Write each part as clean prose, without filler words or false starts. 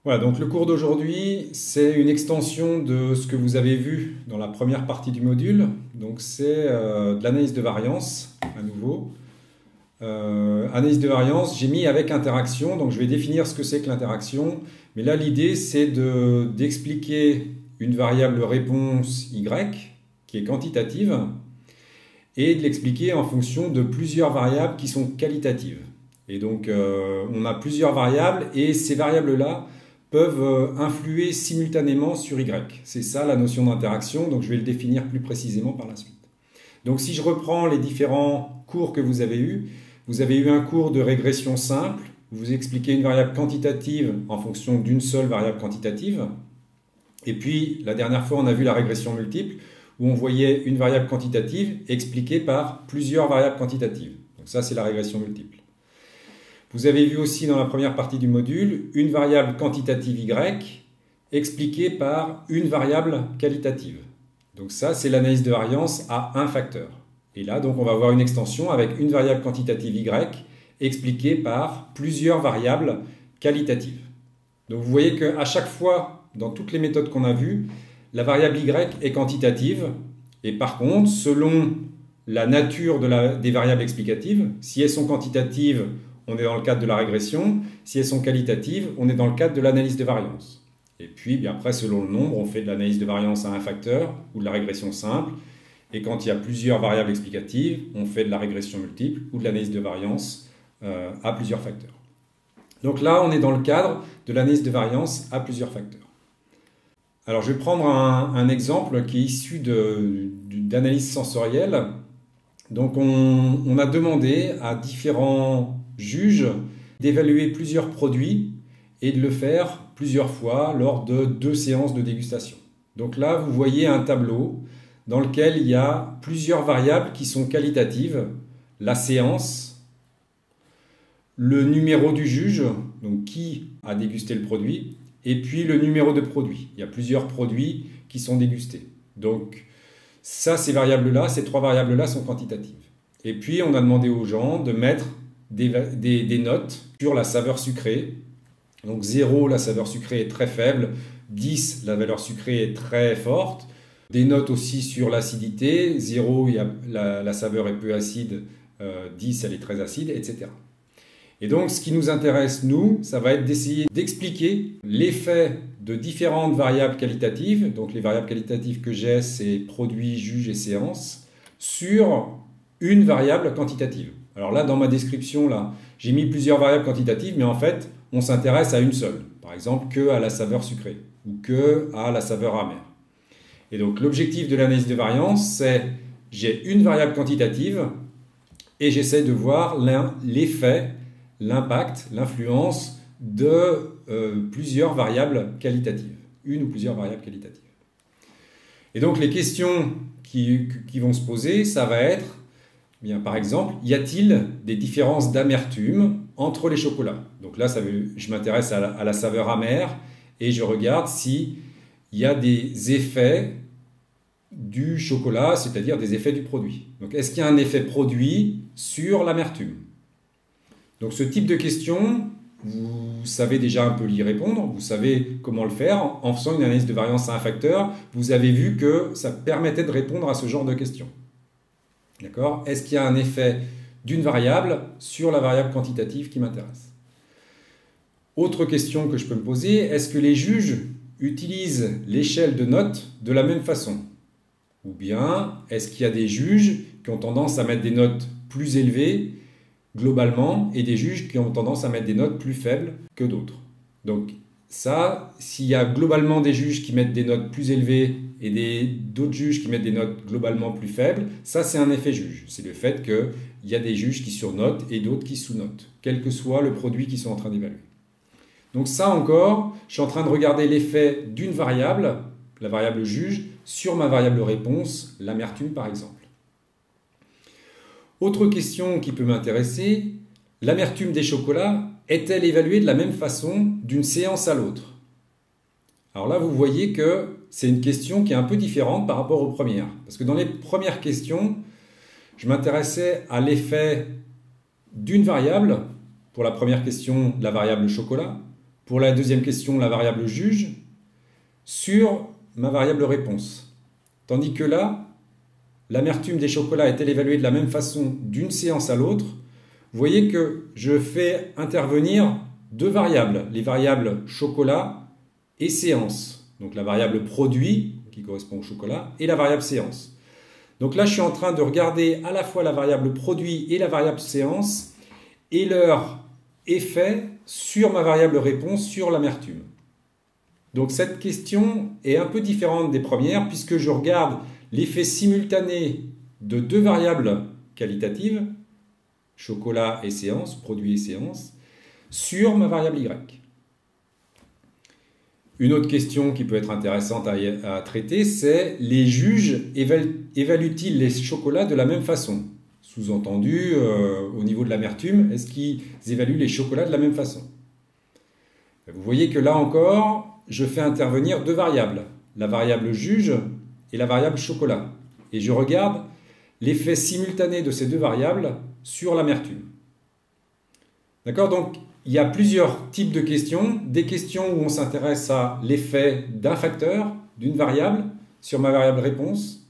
Voilà, donc le cours d'aujourd'hui, c'est une extension de ce que vous avez vu dans la première partie du module. Donc c'est de l'analyse de variance, à nouveau. Analyse de variance, j'ai mis avec interaction, donc je vais définir ce que c'est que l'interaction. Mais là, l'idée, c'est d'expliquer une variable réponse y, qui est quantitative, et de l'expliquer en fonction de plusieurs variables qui sont qualitatives. Et donc, on a plusieurs variables, et ces variables-là peuvent influer simultanément sur y. C'est ça la notion d'interaction, donc je vais le définir plus précisément par la suite. Donc si je reprends les différents cours que vous avez eus, vous avez eu un cours de régression simple, où vous expliquez une variable quantitative en fonction d'une seule variable quantitative. Et puis la dernière fois, on a vu la régression multiple, où on voyait une variable quantitative expliquée par plusieurs variables quantitatives. Donc ça, c'est la régression multiple. Vous avez vu aussi dans la première partie du module une variable quantitative y expliquée par une variable qualitative. Donc ça, c'est l'analyse de variance à un facteur. Et là, donc, on va avoir une extension avec une variable quantitative y expliquée par plusieurs variables qualitatives. Donc vous voyez qu'à chaque fois, dans toutes les méthodes qu'on a vues, la variable y est quantitative. Et par contre, selon la nature des variables explicatives, si elles sont quantitatives, on est dans le cadre de la régression. Si elles sont qualitatives, on est dans le cadre de l'analyse de variance. Et puis, bien après, selon le nombre, on fait de l'analyse de variance à un facteur ou de la régression simple. Et quand il y a plusieurs variables explicatives, on fait de la régression multiple ou de l'analyse de variance à plusieurs facteurs. Donc là, on est dans le cadre de l'analyse de variance à plusieurs facteurs. Alors, je vais prendre un exemple qui est issu d'analyse sensorielle. Donc, on a demandé à différents juges d'évaluer plusieurs produits et de le faire plusieurs fois lors de 2 séances de dégustation. Donc là, vous voyez un tableau dans lequel il y a plusieurs variables qui sont qualitatives, la séance, le numéro du juge, donc qui a dégusté le produit, et puis le numéro de produit. Il y a plusieurs produits qui sont dégustés. Donc ça, ces variables-là, ces 3 variables-là sont quantitatives. Et puis, on a demandé aux gens de mettre des notes sur la saveur sucrée. Donc 0, la saveur sucrée est très faible, 10, la valeur sucrée est très forte. Des notes aussi sur l'acidité, 0, la saveur est peu acide, 10, elle est très acide, etc. Et donc ce qui nous intéresse, nous, ça va être d'essayer d'expliquer l'effet de différentes variables qualitatives. Donc les variables qualitatives que j'ai, c'est produit, juge et séance, sur une variable quantitative. Alors là, dans ma description, là, j'ai mis plusieurs variables quantitatives, mais en fait, on s'intéresse à une seule. Par exemple, que à la saveur sucrée ou que à la saveur amère. Et donc, l'objectif de l'analyse de variance, c'est j'ai une variable quantitative et j'essaie de voir l'effet, l'impact, l'influence de plusieurs variables qualitatives. Une ou plusieurs variables qualitatives. Et donc, les questions qui vont se poser, ça va être, bien, par exemple, y a-t-il des différences d'amertume entre les chocolats? Donc là, je m'intéresse à la saveur amère et je regarde s'il y a des effets du chocolat, c'est-à-dire des effets du produit. Donc est-ce qu'il y a un effet produit sur l'amertume? Donc ce type de question, vous savez déjà un peu y répondre, vous savez comment le faire. En faisant une analyse de variance à un facteur, vous avez vu que ça permettait de répondre à ce genre de questions. D'accord? Est-ce qu'il y a un effet d'une variable sur la variable quantitative qui m'intéresse? Autre question que je peux me poser, est-ce que les juges utilisent l'échelle de notes de la même façon? Ou bien, est-ce qu'il y a des juges qui ont tendance à mettre des notes plus élevées globalement et des juges qui ont tendance à mettre des notes plus faibles que d'autres? Donc ça, s'il y a globalement des juges qui mettent des notes plus élevées et d'autres juges qui mettent des notes globalement plus faibles, ça c'est un effet juge. C'est le fait qu'il y a des juges qui surnotent et d'autres qui sous-notent, quel que soit le produit qu'ils sont en train d'évaluer. Donc ça encore, je suis en train de regarder l'effet d'une variable, la variable juge, sur ma variable réponse, l'amertume par exemple. Autre question qui peut m'intéresser, l'amertume des chocolats est-elle évaluée de la même façon d'une séance à l'autre? Alors là, vous voyez que c'est une question qui est un peu différente par rapport aux premières. Parce que dans les premières questions, je m'intéressais à l'effet d'une variable, pour la première question, la variable chocolat, pour la deuxième question, la variable juge, sur ma variable réponse. Tandis que là, l'amertume des chocolats est-elle évaluée de la même façon d'une séance à l'autre? Vous voyez que je fais intervenir deux variables, les variables chocolat et séance. Donc la variable produit, qui correspond au chocolat, et la variable séance. Donc là, je suis en train de regarder à la fois la variable produit et la variable séance et leur effet sur ma variable réponse, sur l'amertume. Donc cette question est un peu différente des premières puisque je regarde l'effet simultané de deux variables qualitatives, chocolat et séance, produit et séance, sur ma variable y. Une autre question qui peut être intéressante à traiter, c'est les juges évaluent-ils les chocolats de la même façon? Sous-entendu, au niveau de l'amertume, est-ce qu'ils évaluent les chocolats de la même façon? Vous voyez que là encore, je fais intervenir deux variables, la variable juge et la variable chocolat. Et je regarde l'effet simultané de ces deux variables sur l'amertume. D'accord? Donc, il y a plusieurs types de questions. Des questions où on s'intéresse à l'effet d'un facteur, d'une variable, sur ma variable réponse.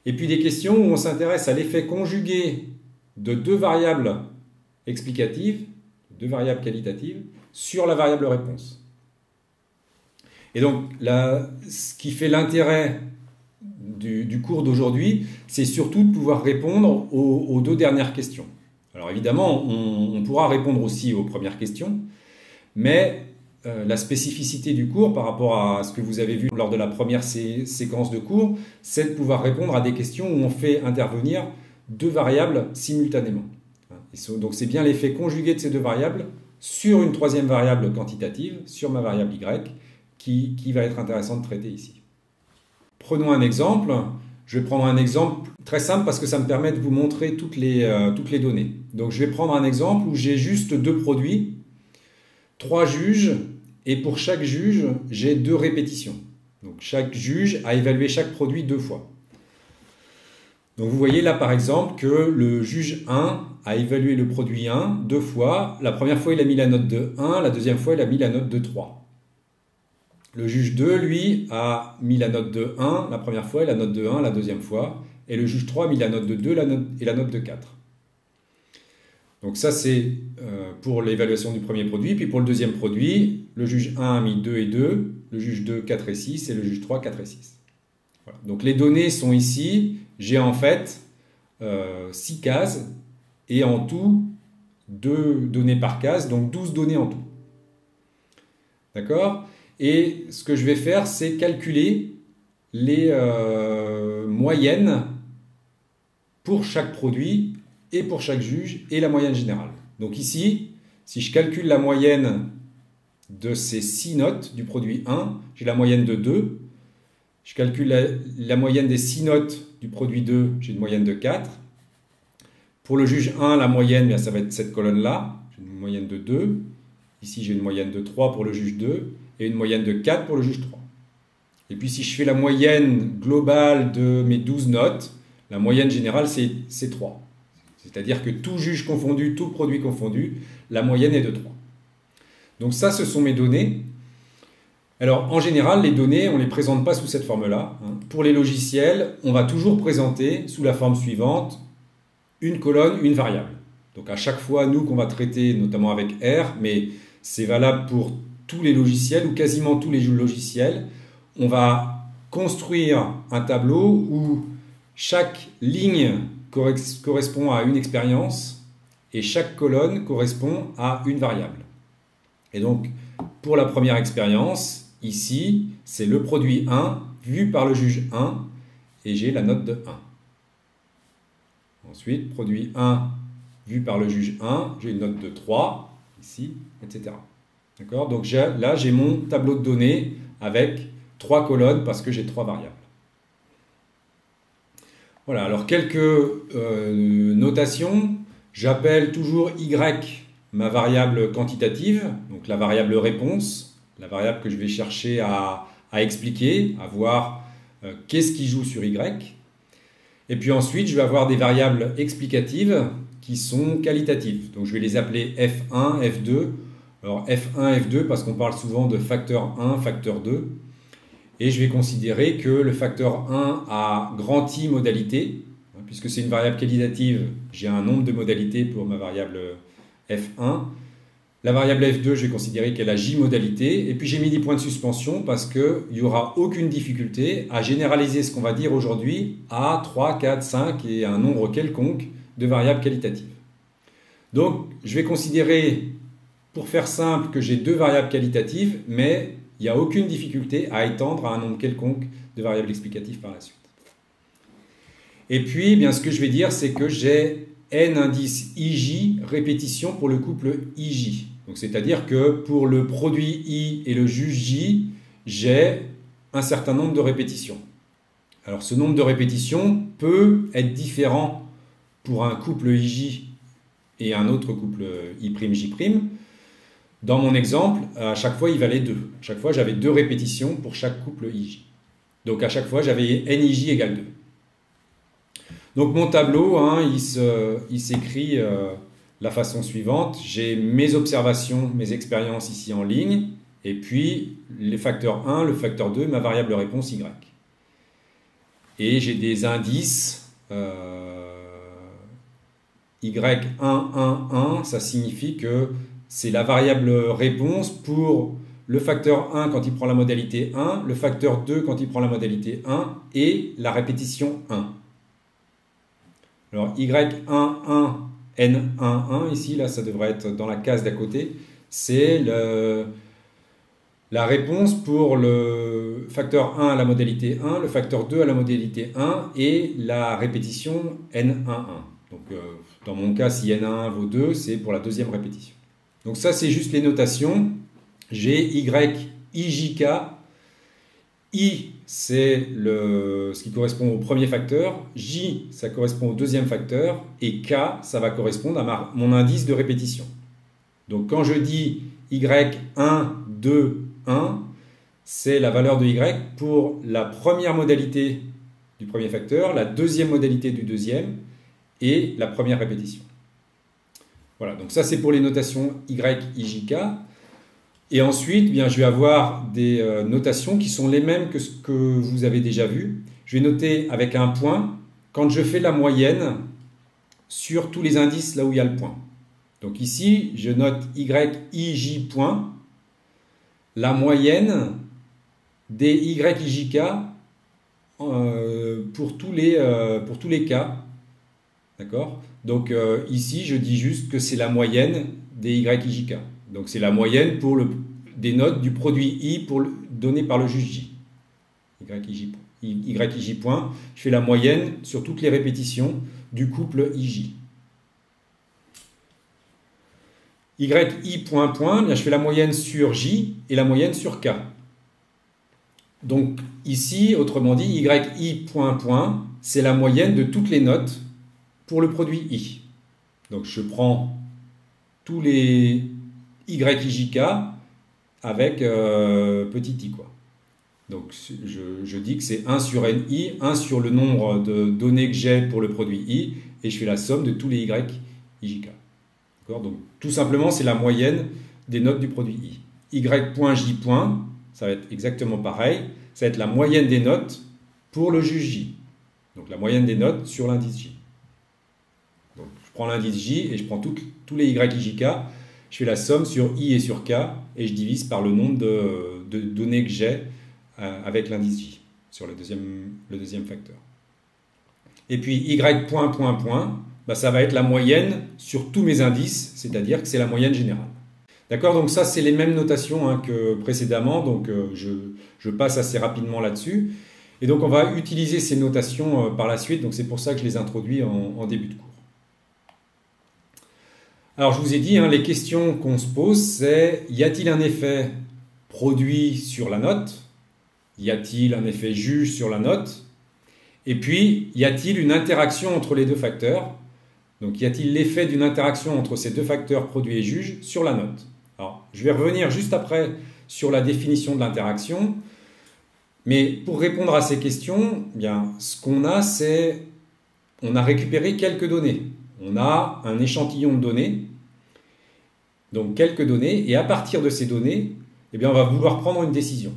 Et puis des questions où on s'intéresse à l'effet conjugué de deux variables explicatives, deux variables qualitatives, sur la variable réponse. Et donc, là, ce qui fait l'intérêt du cours d'aujourd'hui, c'est surtout de pouvoir répondre aux deux dernières questions. Alors évidemment, on pourra répondre aussi aux premières questions, mais la spécificité du cours par rapport à ce que vous avez vu lors de la première séquence de cours, c'est de pouvoir répondre à des questions où on fait intervenir deux variables simultanément. Donc c'est bien l'effet conjugué de ces deux variables sur une troisième variable quantitative, sur ma variable y, qui va être intéressant de traiter ici. Prenons un exemple. Je vais prendre un exemple très simple parce que ça me permet de vous montrer toutes les données. Donc je vais prendre un exemple où j'ai juste deux produits, trois juges, et pour chaque juge, j'ai deux répétitions. Donc chaque juge a évalué chaque produit deux fois. Donc vous voyez là par exemple que le juge 1 a évalué le produit 1 deux fois. La première fois, il a mis la note de 1, la deuxième fois, il a mis la note de 3. Le juge 2, lui, a mis la note de 1 la première fois et la note de 1 la deuxième fois. Et le juge 3 a mis la note de 2 et la note de 4. Donc ça, c'est pour l'évaluation du premier produit. Puis pour le deuxième produit, le juge 1 a mis 2 et 2, le juge 2, 4 et 6, et le juge 3, 4 et 6. Voilà. Donc les données sont ici. J'ai en fait 6 cases et en tout 2 données par case, donc 12 données en tout. D'accord ? Et ce que je vais faire, c'est calculer les moyennes pour chaque produit et pour chaque juge et la moyenne générale. Donc ici, si je calcule la moyenne de ces 6 notes du produit 1, j'ai la moyenne de 2. Je calcule la moyenne des 6 notes du produit 2, j'ai une moyenne de 4. Pour le juge 1, la moyenne, bien, ça va être cette colonne-là. J'ai une moyenne de 2. Ici, j'ai une moyenne de 3 pour le juge 2 et une moyenne de 4 pour le juge 3. Et puis, si je fais la moyenne globale de mes 12 notes, la moyenne générale, c'est 3. C'est-à-dire que tout juge confondu, tout produit confondu, la moyenne est de 3. Donc ça, ce sont mes données. Alors, en général, les données, on ne les présente pas sous cette forme-là. Pour les logiciels, on va toujours présenter sous la forme suivante une colonne, une variable. Donc à chaque fois, nous, qu'on va traiter, notamment avec R, mais c'est valable pour tous les logiciels ou quasiment tous les logiciels, on va construire un tableau où chaque ligne correspond à une expérience et chaque colonne correspond à une variable. Et donc, pour la première expérience, ici, c'est le produit 1 vu par le juge 1 et j'ai la note de 1. Ensuite, produit 1 vu par le juge 1, j'ai une note de 3, ici, etc. D'accord ? Donc là, j'ai mon tableau de données avec 3 colonnes parce que j'ai 3 variables. Voilà, alors quelques notations. J'appelle toujours Y ma variable quantitative, donc la variable réponse, la variable que je vais chercher à expliquer, à voir qu'est-ce qui joue sur Y. Et puis ensuite, je vais avoir des variables explicatives qui sont qualitatives. Donc je vais les appeler F1, F2 Alors F1, F2 parce qu'on parle souvent de facteur 1, facteur 2. Et je vais considérer que le facteur 1 a grand I modalité, puisque c'est une variable qualitative, j'ai un nombre de modalités pour ma variable F1. La variable F2, je vais considérer qu'elle a J modalité. Et puis j'ai mis des points de suspension parce qu'il n'y aura aucune difficulté à généraliser ce qu'on va dire aujourd'hui à 3, 4, 5 et un nombre quelconque de variables qualitatives. Donc je vais considérer, pour faire simple, que j'ai deux variables qualitatives, mais il n'y a aucune difficulté à étendre à un nombre quelconque de variables explicatives par la suite. Et puis, eh bien, ce que je vais dire, c'est que j'ai n indices IJ répétitions pour le couple IJ. Donc, c'est-à-dire que pour le produit I et le juge J, j'ai un certain nombre de répétitions. Alors, ce nombre de répétitions peut être différent pour un couple IJ et un autre couple I'J'. Dans mon exemple, à chaque fois, il valait 2. À chaque fois, j'avais 2 répétitions pour chaque couple IJ. Donc, à chaque fois, j'avais NIJ égale 2. Donc, mon tableau, il s'écrit la façon suivante. J'ai mes observations, mes expériences ici en ligne, et puis les facteurs 1, le facteur 2, ma variable réponse Y. Et j'ai des indices Y1, 1, 1, ça signifie que c'est la variable réponse pour le facteur 1 quand il prend la modalité 1, le facteur 2 quand il prend la modalité 1 et la répétition 1. Alors Y1, 1, N1, 1, ici, là, ça devrait être dans la case d'à côté, c'est la réponse pour le facteur 1 à la modalité 1, le facteur 2 à la modalité 1 et la répétition N1, 1. Donc, dans mon cas, si N1 vaut 2, c'est pour la deuxième répétition. Donc ça, c'est juste les notations. J'ai Y, IJK. I, c'est ce qui correspond au premier facteur. J, ça correspond au deuxième facteur. Et K, ça va correspondre à mon indice de répétition. Donc quand je dis Y1, 2, 1, c'est la valeur de Y pour la première modalité du premier facteur, la deuxième modalité du deuxième et la première répétition. Voilà, donc ça c'est pour les notations Y, IJK. Et ensuite, bien, je vais avoir des notations qui sont les mêmes que ce que vous avez déjà vu. Je vais noter avec un point quand je fais la moyenne sur tous les indices là où il y a le point. Donc ici, je note Y, IJ point, la moyenne des Y, IJK pour tous les cas. D'accord ? Donc ici, je dis juste que c'est la moyenne des Y, IJK. Donc c'est la moyenne des notes du produit I donné par le juge J. YJ point, je fais la moyenne sur toutes les répétitions du couple IJ. YI point point, bien, je fais la moyenne sur J et la moyenne sur K. Donc ici, autrement dit, YI point point, c'est la moyenne de toutes les notes pour le produit I. Donc je prends tous les YIJK avec petit i, quoi. Donc je dis que c'est 1 sur NI, 1 sur le nombre de données que j'ai pour le produit I, et je fais la somme de tous les YIJK. Donc tout simplement, c'est la moyenne des notes du produit I. Y.J. Ça va être exactement pareil, ça va être la moyenne des notes pour le juge J. Donc la moyenne des notes sur l'indice J. Donc je prends l'indice J et je prends tous les YIJK, je fais la somme sur I et sur K et je divise par le nombre de données que j'ai avec l'indice J sur le deuxième facteur. Et puis Y point, point, point, bah, ça va être la moyenne sur tous mes indices, c'est-à-dire que c'est la moyenne générale. D'accord, donc ça c'est les mêmes notations que précédemment, donc je passe assez rapidement là-dessus. Et donc on va utiliser ces notations par la suite, donc c'est pour ça que je les introduis en début de cours. Alors je vous ai dit, les questions qu'on se pose, c'est y a-t-il un effet produit sur la note? Y a-t-il un effet juge sur la note? Et puis, y a-t-il une interaction entre les deux facteurs? Donc y a-t-il l'effet d'une interaction entre ces deux facteurs produit et juge sur la note? Alors, je vais revenir juste après sur la définition de l'interaction. Mais pour répondre à ces questions, bien, ce qu'on a, c'est on a récupéré quelques données. On a un échantillon de données donc quelques données, et à partir de ces données, eh bien, on va vouloir prendre une décision.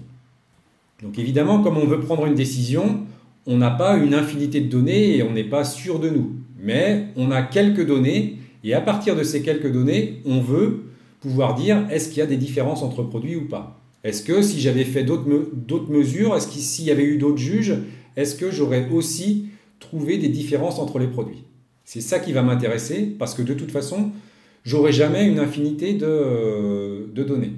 Donc évidemment, comme on veut prendre une décision, on n'a pas une infinité de données et on n'est pas sûr de nous. Mais on a quelques données, et à partir de ces quelques données, on veut pouvoir dire est-ce qu'il y a des différences entre produits ou pas. Est-ce que si j'avais fait d'autres mesures, est-ce que s'il y avait eu d'autres juges, est-ce que j'aurais aussi trouvé des différences entre les produits? C'est ça qui va m'intéresser, parce que de toute façon, j'aurai jamais une infinité de données.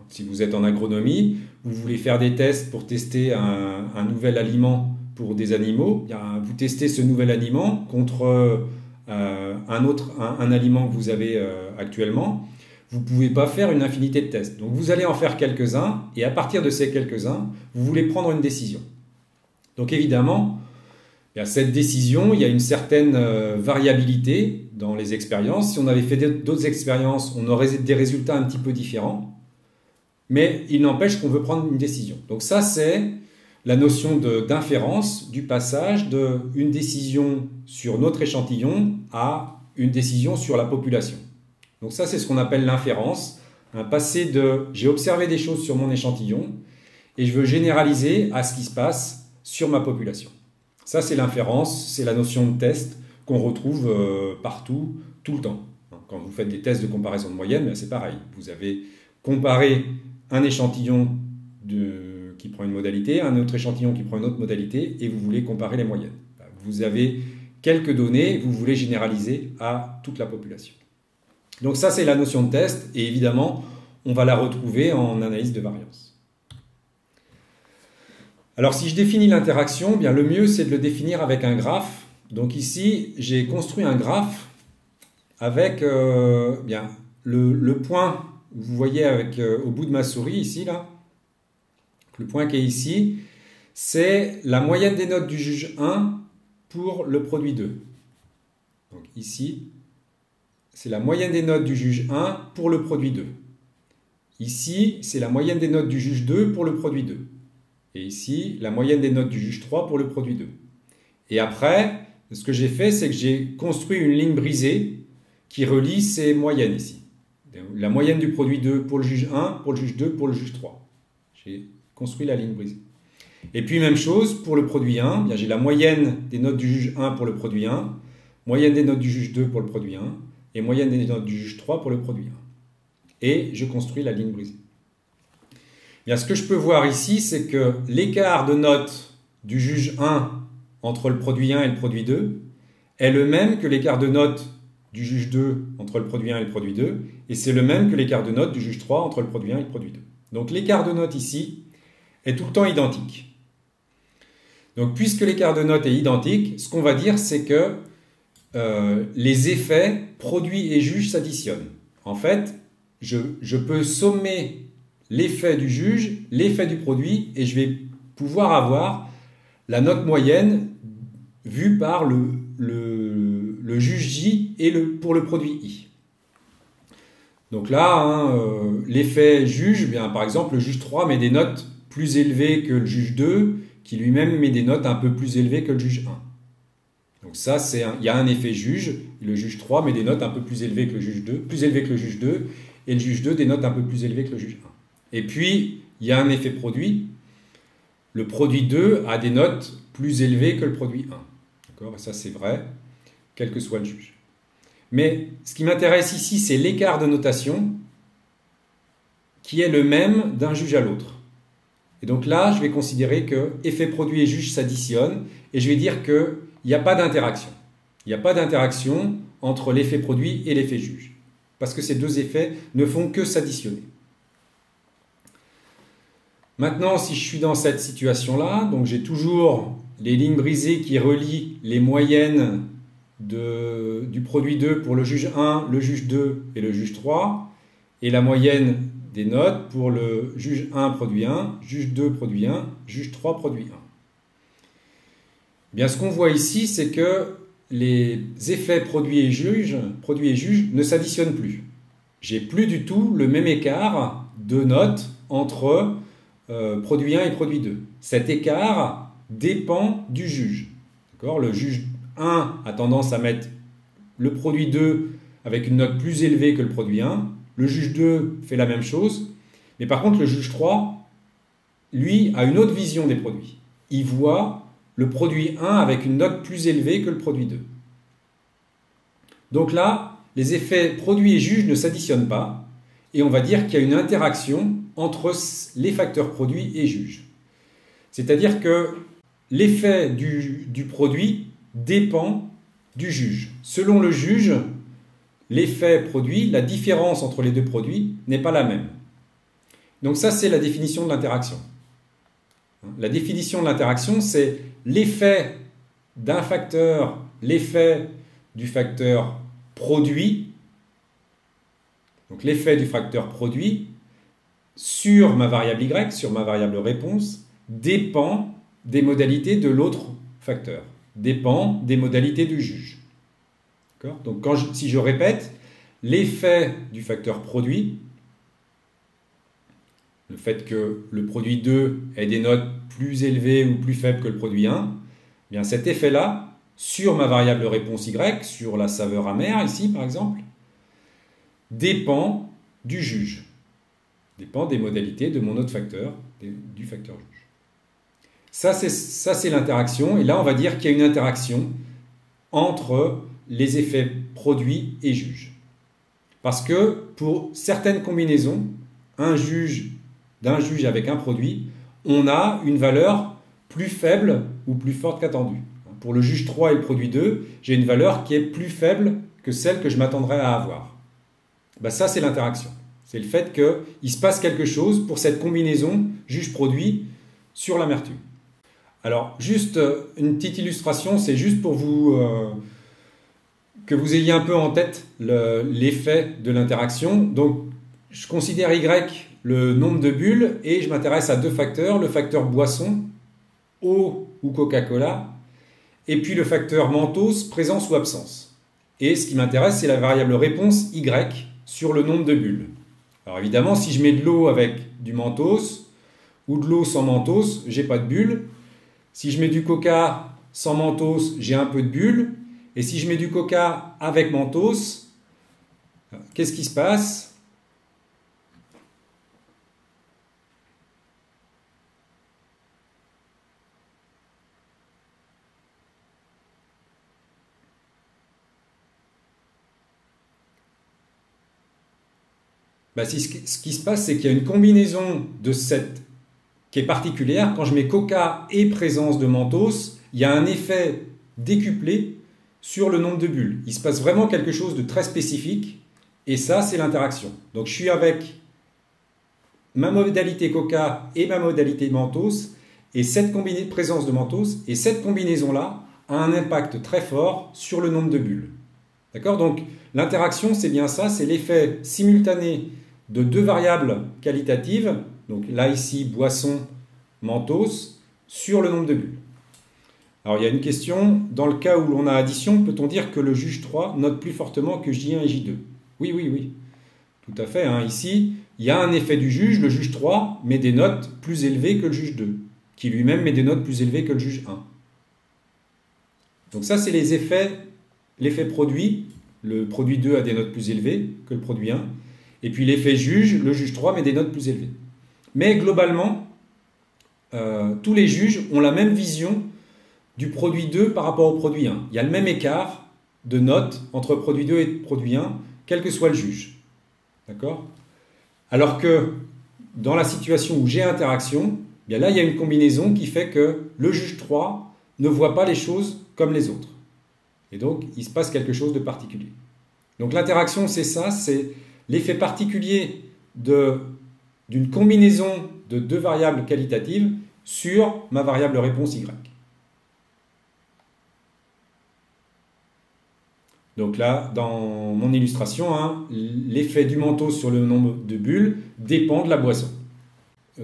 Si vous êtes en agronomie, vous voulez faire des tests pour tester un nouvel aliment pour des animaux, vous testez ce nouvel aliment contre un aliment que vous avez actuellement. Vous ne pouvez pas faire une infinité de tests. Donc vous allez en faire quelques-uns, et à partir de ces quelques-uns, vous voulez prendre une décision. Donc évidemment, cette décision, il y a une certaine variabilité dans les expériences. Si on avait fait d'autres expériences, on aurait des résultats un petit peu différents. Mais il n'empêche qu'on veut prendre une décision. Donc ça, c'est la notion d'inférence, du passage d'une décision sur notre échantillon à une décision sur la population. Donc ça, c'est ce qu'on appelle l'inférence, un passé de « j'ai observé des choses sur mon échantillon et je veux généraliser à ce qui se passe sur ma population ». Ça, c'est l'inférence, c'est la notion de test qu'on retrouve partout, tout le temps. Quand vous faites des tests de comparaison de moyenne, c'est pareil. Vous avez comparé un échantillon qui prend une modalité, un autre échantillon qui prend une autre modalité, et vous voulez comparer les moyennes. Vous avez quelques données, vous voulez généraliser à toute la population. Donc ça, c'est la notion de test, et évidemment, on va la retrouver en analyse de variance. Alors, si je définis l'interaction, bien le mieux, c'est de le définir avec un graphe. Donc ici, j'ai construit un graphe avec le point, vous voyez au bout de ma souris, ici, là, le point qui est ici, c'est la moyenne des notes du juge 1 pour le produit 2. Donc ici, c'est la moyenne des notes du juge 1 pour le produit 2. Ici, c'est la moyenne des notes du juge 2 pour le produit 2. Et ici, la moyenne des notes du juge 3 pour le produit 2. Et après, ce que j'ai fait, c'est que j'ai construit une ligne brisée qui relie ces moyennes ici. La moyenne du produit 2 pour le juge 1, pour le juge 2, pour le juge 3. J'ai construit la ligne brisée. Et puis, même chose pour le produit 1. J'ai la moyenne des notes du juge 1 pour le produit 1, moyenne des notes du juge 2 pour le produit 1, et moyenne des notes du juge 3 pour le produit 1. Et je construis la ligne brisée. Bien, ce que je peux voir ici, c'est que l'écart de notes du juge 1 entre le produit 1 et le produit 2 est le même que l'écart de notes du juge 2 entre le produit 1 et le produit 2, et c'est le même que l'écart de notes du juge 3 entre le produit 1 et le produit 2. Donc l'écart de notes ici est tout le temps identique. Donc puisque l'écart de notes est identique, ce qu'on va dire, c'est que les effets produit et juge s'additionnent. En fait, je peux sommer l'effet du juge, l'effet du produit, et je vais pouvoir avoir la note moyenne vue par le juge J et pour le produit I. Donc là, l'effet juge, par exemple, le juge 3 met des notes plus élevées que le juge 2, qui lui-même met des notes un peu plus élevées que le juge 1. Donc ça, il y a un effet juge, le juge 3 met des notes un peu plus élevées que le juge 2, et le juge 2 des notes un peu plus élevées que le juge 1. Et puis, il y a un effet produit. Le produit 2 a des notes plus élevées que le produit 1. D'accord ? Et ça, c'est vrai, quel que soit le juge. Mais ce qui m'intéresse ici, c'est l'écart de notation qui est le même d'un juge à l'autre. Et donc là, je vais considérer que effet produit et juge s'additionnent, et je vais dire qu'il n'y a pas d'interaction. Il n'y a pas d'interaction entre l'effet produit et l'effet juge, parce que ces deux effets ne font que s'additionner. Maintenant, si je suis dans cette situation-là, donc j'ai toujours les lignes brisées qui relient les moyennes du produit 2 pour le juge 1, le juge 2 et le juge 3, et la moyenne des notes pour le juge 1 produit 1, juge 2 produit 1, juge 3 produit 1. Bien, ce qu'on voit ici, c'est que les effets produit et juge ne s'additionnent plus. J'ai plus du tout le même écart de notes entre produit 1 et produit 2. Cet écart dépend du juge. D'accord ? Le juge 1 a tendance à mettre le produit 2 avec une note plus élevée que le produit 1, le juge 2 fait la même chose, mais par contre le juge 3, lui, a une autre vision des produits. Il voit le produit 1 avec une note plus élevée que le produit 2. Donc là, les effets produit et juge ne s'additionnent pas, et on va dire qu'il y a une interaction entre les facteurs produit et juge. C'est-à-dire que l'effet du produit dépend du juge. Selon le juge, l'effet produit, la différence entre les deux produits n'est pas la même. Donc ça, c'est la définition de l'interaction. La définition de l'interaction, c'est l'effet d'un facteur, l'effet du facteur produit, donc l'effet du facteur produit sur ma variable y, sur ma variable réponse, dépend des modalités de l'autre facteur, dépend des modalités du juge. Donc si je répète, l'effet du facteur produit, le fait que le produit 2 ait des notes plus élevées ou plus faibles que le produit 1, eh bien cet effet-là, sur ma variable réponse y, sur la saveur amère ici par exemple, dépend du juge, dépend des modalités de mon autre facteur, du facteur juge. Ça c'est l'interaction, et là on va dire qu'il y a une interaction entre les effets produits et juge. Parce que pour certaines combinaisons, d'un juge avec un produit, on a une valeur plus faible ou plus forte qu'attendue. Pour le juge 3 et le produit 2, j'ai une valeur qui est plus faible que celle que je m'attendrais à avoir. Ben ça, c'est l'interaction. C'est le fait qu'il se passe quelque chose pour cette combinaison juge-produit sur l'amertume. Alors, juste une petite illustration, c'est juste pour vous que vous ayez un peu en tête l'effet de l'interaction. Donc, je considère Y le nombre de bulles et je m'intéresse à deux facteurs, le facteur boisson, eau ou Coca-Cola, et puis le facteur mentos, présence ou absence. Et ce qui m'intéresse, c'est la variable réponse Y sur le nombre de bulles. Alors évidemment, si je mets de l'eau avec du mentos ou de l'eau sans mentos, j'ai pas de bulles. Si je mets du coca sans mentos, j'ai un peu de bulles. Et si je mets du coca avec mentos, qu'est-ce qui se passe ? Ce qui se passe, c'est qu'il y a une combinaison de cette qui est particulière. Quand je mets coca et présence de mentos, il y a un effet décuplé sur le nombre de bulles. Il se passe vraiment quelque chose de très spécifique, et ça, c'est l'interaction. Donc je suis avec ma modalité coca et ma modalité mentos, et cette présence de mentos, et cette combinaison-là a un impact très fort sur le nombre de bulles. D'accord ? Donc l'interaction, c'est bien ça, c'est l'effet simultané de deux variables qualitatives, donc là ici boisson, mentos, sur le nombre de bulles. Alors il y a une question, dans le cas où l'on a addition, peut-on dire que le juge 3 note plus fortement que J1 et J2 ? Oui, tout à fait. Ici, il y a un effet du juge, le juge 3 met des notes plus élevées que le juge 2, qui lui-même met des notes plus élevées que le juge 1. Donc ça, c'est les effets, l'effet produit. Le produit 2 a des notes plus élevées que le produit 1. Et puis l'effet juge, le juge 3 met des notes plus élevées. Mais globalement, tous les juges ont la même vision du produit 2 par rapport au produit 1. Il y a le même écart de notes entre produit 2 et produit 1, quel que soit le juge. D'accord ? Alors que dans la situation où j'ai interaction, bien là, il y a une combinaison qui fait que le juge 3 ne voit pas les choses comme les autres. Et donc, il se passe quelque chose de particulier. Donc l'interaction, c'est ça, c'est l'effet particulier d'une combinaison de deux variables qualitatives sur ma variable réponse Y. Donc là, dans mon illustration, l'effet du mentos sur le nombre de bulles dépend de la boisson.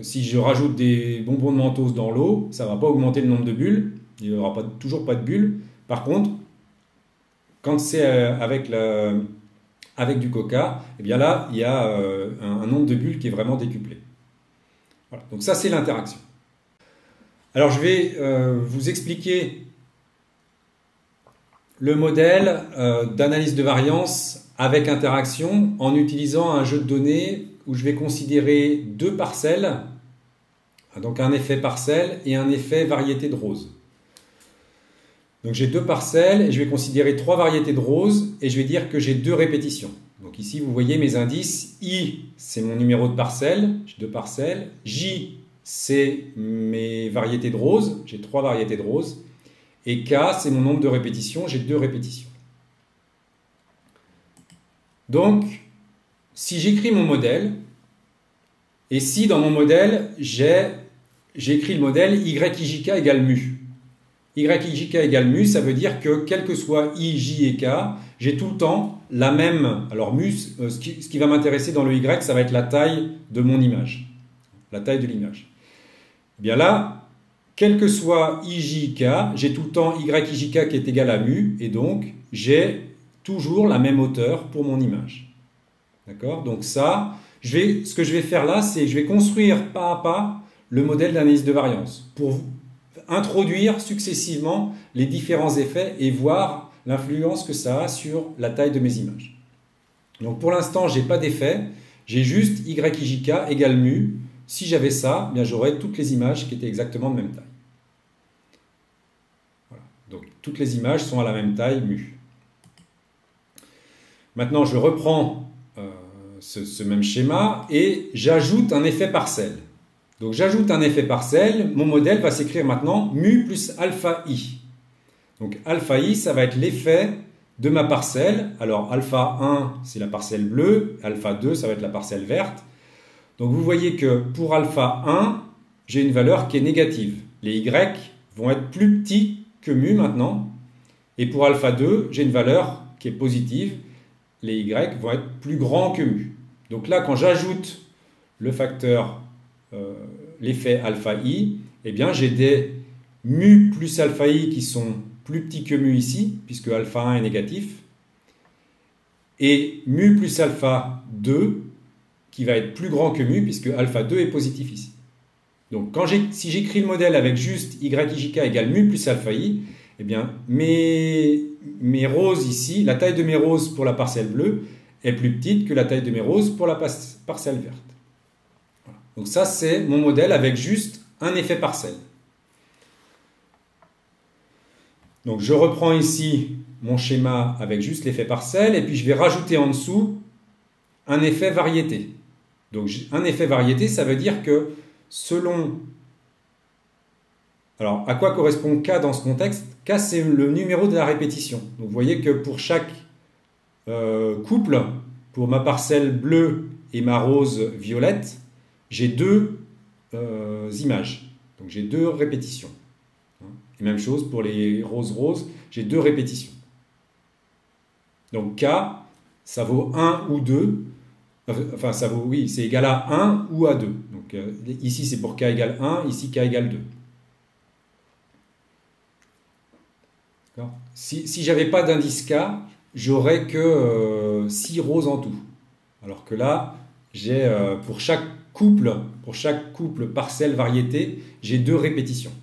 Si je rajoute des bonbons de mentos dans l'eau, ça ne va pas augmenter le nombre de bulles, il n'y aura toujours pas de bulles. Par contre, quand c'est avec du coca, eh bien là, il y a un nombre de bulles qui est vraiment décuplé. Voilà. Donc ça, c'est l'interaction. Alors, je vais vous expliquer le modèle d'analyse de variance avec interaction en utilisant un jeu de données où je vais considérer deux parcelles, donc un effet parcelle et un effet variété de rose. Donc j'ai deux parcelles et je vais considérer trois variétés de rose et je vais dire que j'ai deux répétitions. Donc ici vous voyez mes indices, I c'est mon numéro de parcelle, j'ai deux parcelles, J c'est mes variétés de rose, j'ai trois variétés de rose, et K c'est mon nombre de répétitions, j'ai deux répétitions. Donc si j'écris mon modèle, et si dans mon modèle j'ai écrit le modèle YIJK égale mu. YIJK égale mu, ça veut dire que quel que soit I, J et K, j'ai tout le temps la même. Alors mu, ce qui va m'intéresser dans le Y, ça va être la taille de mon image. La taille de l'image. Eh bien là, quel que soit I, J, K, j'ai tout le temps YIJK qui est égal à mu, et donc j'ai toujours la même hauteur pour mon image. D'accord? Donc ça, ce que je vais faire là, c'est je vais construire pas à pas le modèle d'analyse de variance pour introduire successivement les différents effets et voir l'influence que ça a sur la taille de mes images. Donc pour l'instant, je n'ai pas d'effet, j'ai juste YIJK égale mu. Si j'avais ça, bien j'aurais toutes les images qui étaient exactement de même taille. Voilà. Donc toutes les images sont à la même taille mu. Maintenant, je reprends ce même schéma et j'ajoute un effet parcelle. Donc j'ajoute un effet parcelle, mon modèle va s'écrire maintenant mu plus alpha i. Donc alpha i, ça va être l'effet de ma parcelle. Alors alpha 1, c'est la parcelle bleue, alpha 2, ça va être la parcelle verte. Donc vous voyez que pour alpha 1, j'ai une valeur qui est négative. Les y vont être plus petits que mu maintenant. Et pour alpha 2, j'ai une valeur qui est positive. Les y vont être plus grands que mu. Donc là, quand j'ajoute le facteur l'effet alpha i, eh bien j'ai des mu plus alpha i qui sont plus petits que mu ici, puisque alpha 1 est négatif, et mu plus alpha 2 qui va être plus grand que mu, puisque alpha 2 est positif ici. Donc si j'écris le modèle avec juste YIJK égale mu plus alpha i, eh bien mes roses ici, la taille de mes roses pour la parcelle bleue est plus petite que la taille de mes roses pour la parcelle verte. Donc ça, c'est mon modèle avec juste un effet parcelle. Donc je reprends ici mon schéma avec juste l'effet parcelle, et puis je vais rajouter en dessous un effet variété. Donc un effet variété, ça veut dire que selon... Alors à quoi correspond K dans ce contexte? K, c'est le numéro de la répétition. Donc vous voyez que pour chaque couple, pour ma parcelle bleue et ma rose violette, j'ai deux images, donc j'ai deux répétitions. Et même chose pour les roses, j'ai deux répétitions. Donc K, ça vaut 1 ou 2, enfin ça vaut, oui, c'est égal à 1 ou à 2. Donc ici c'est pour K égale 1, ici K égale 2. Si j'avais pas d'indice K, j'aurais que 6 roses en tout. Alors que là, j'ai pour chaque couple parcelle variété, j'ai deux répétitions.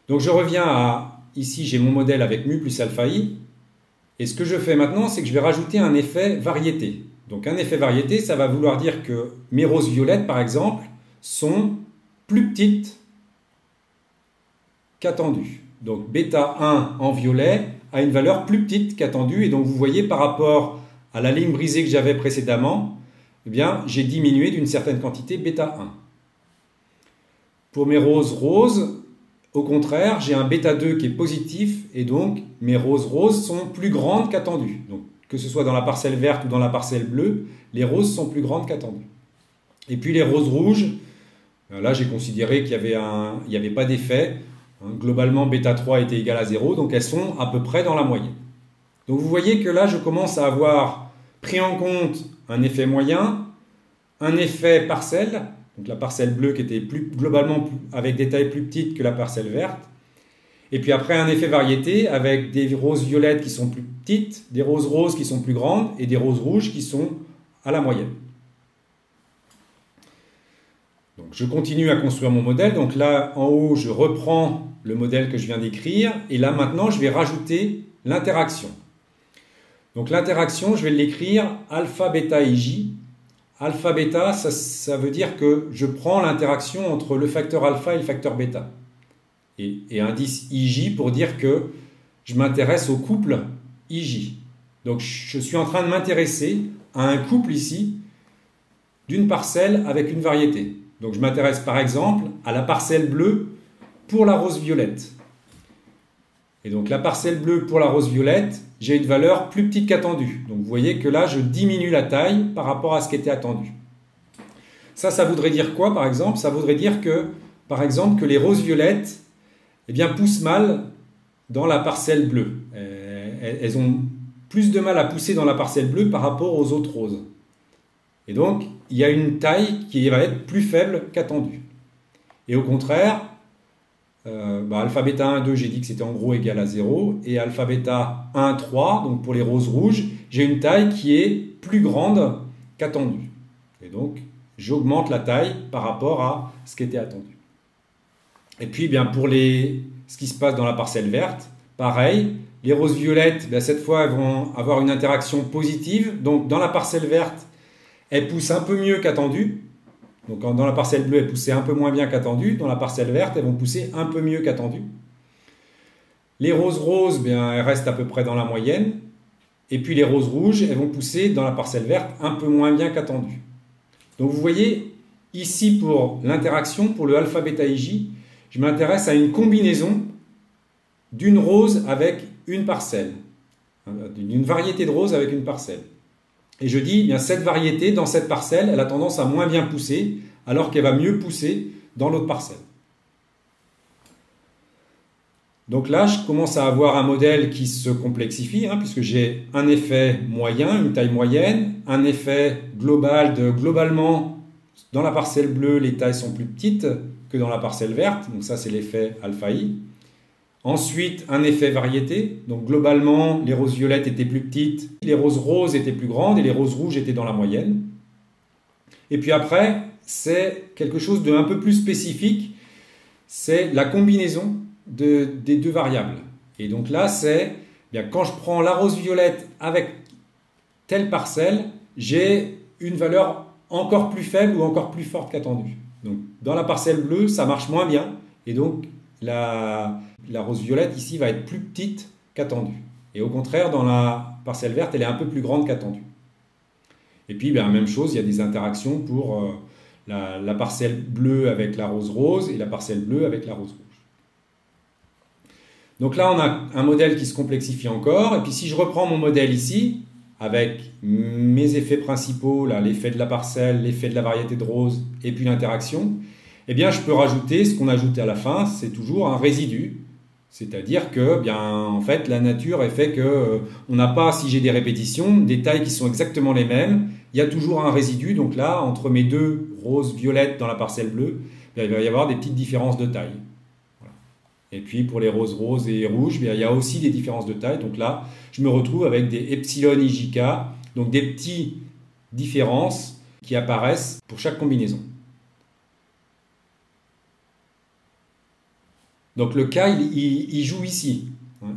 Donc je reviens à, ici j'ai mon modèle avec mu plus alpha i, et ce que je fais maintenant, c'est que je vais rajouter un effet variété. Donc un effet variété, ça va vouloir dire que mes roses violettes, par exemple, sont plus petites qu'attendues. Donc bêta 1 en violet a une valeur plus petite qu'attendue, et donc vous voyez par rapport à la ligne brisée que j'avais précédemment, eh bien, j'ai diminué d'une certaine quantité bêta 1. Pour mes roses, au contraire, j'ai un bêta 2 qui est positif, et donc mes roses sont plus grandes qu'attendues. Donc, que ce soit dans la parcelle verte ou dans la parcelle bleue, les roses sont plus grandes qu'attendues. Et puis les roses rouges, là j'ai considéré qu'il n'y avait pas d'effet. Globalement, bêta 3 était égal à 0, donc elles sont à peu près dans la moyenne. Donc vous voyez que là, je commence à avoir pris en compte un effet moyen, un effet parcelle, donc la parcelle bleue qui était globalement avec des tailles plus petites que la parcelle verte, et puis après un effet variété avec des roses violettes qui sont plus petites, des roses qui sont plus grandes et des roses rouges qui sont à la moyenne. Donc je continue à construire mon modèle, donc là en haut je reprends le modèle que je viens d'écrire. Et là, maintenant, je vais rajouter l'interaction. Donc l'interaction, je vais l'écrire alpha, bêta et j. Alpha, bêta, ça veut dire que je prends l'interaction entre le facteur alpha et le facteur bêta. Et indice ij pour dire que je m'intéresse au couple ij. Donc je suis en train de m'intéresser à un couple ici d'une parcelle avec une variété. Donc je m'intéresse par exemple à la parcelle bleue pour la rose violette. Et donc la parcelle bleue pour la rose violette, j'ai une valeur plus petite qu'attendue. Donc vous voyez que là, je diminue la taille par rapport à ce qui était attendu. Ça voudrait dire quoi par exemple? Ça voudrait dire que, par exemple, que les roses violettes poussent mal dans la parcelle bleue. Elles ont plus de mal à pousser dans la parcelle bleue par rapport aux autres roses. Et donc, il y a une taille qui va être plus faible qu'attendue. Et au contraire, alpha bêta 1, 2, j'ai dit que c'était en gros égal à 0. Et alpha bêta 1, 3, donc pour les roses rouges, j'ai une taille qui est plus grande qu'attendue. Et donc, j'augmente la taille par rapport à ce qui était attendu. Et puis, pour ce qui se passe dans la parcelle verte, pareil, les roses violettes, cette fois, elles vont avoir une interaction positive. Donc, dans la parcelle verte, elles poussent un peu mieux qu'attendu. Donc, dans la parcelle bleue, elles poussaient un peu moins bien qu'attendu. Dans la parcelle verte, elles vont pousser un peu mieux qu'attendu. Les roses roses, elles restent à peu près dans la moyenne. Et puis, les roses rouges, elles vont pousser dans la parcelle verte un peu moins bien qu'attendu. Donc, vous voyez, ici, pour l'interaction, pour le alpha, bêta, ij, je m'intéresse à une combinaison d'une rose avec une parcelle, d'une variété de roses avec une parcelle. Et je dis, cette variété, dans cette parcelle, elle a tendance à moins bien pousser, alors qu'elle va mieux pousser dans l'autre parcelle. Donc là, je commence à avoir un modèle qui se complexifie, puisque j'ai un effet moyen, une taille moyenne, un effet global de globalement, dans la parcelle bleue, les tailles sont plus petites que dans la parcelle verte, donc ça c'est l'effet alpha i. Ensuite, un effet variété, donc globalement, les roses violettes étaient plus petites, les roses roses étaient plus grandes et les roses rouges étaient dans la moyenne. Et puis après, c'est quelque chose d'un peu plus spécifique, c'est la combinaison des deux variables. Et donc là, c'est quand je prends la rose violette avec telle parcelle, j'ai une valeur encore plus faible ou encore plus forte qu'attendue. Donc dans la parcelle bleue, ça marche moins bien et donc la rose violette ici va être plus petite qu'attendue. Et au contraire, dans la parcelle verte, elle est un peu plus grande qu'attendue. Et puis, même chose, il y a des interactions pour la parcelle bleue avec la rose rose et la parcelle bleue avec la rose rouge. Donc là, on a un modèle qui se complexifie encore. Et puis, si je reprends mon modèle ici, avec mes effets principaux, l'effet de la parcelle, l'effet de la variété de rose et puis l'interaction, je peux rajouter ce qu'on ajoute à la fin, c'est toujours un résidu. C'est-à-dire que, en fait, la nature est fait que on n'a pas, si j'ai des répétitions, des tailles qui sont exactement les mêmes, il y a toujours un résidu. Donc là, entre mes deux roses violettes dans la parcelle bleue, il va y avoir des petites différences de taille. Voilà. Et puis, pour les roses roses et rouges, il y a aussi des différences de taille. Donc là, je me retrouve avec des epsilon ijk, donc des petites différences qui apparaissent pour chaque combinaison. Donc le cas, il joue ici.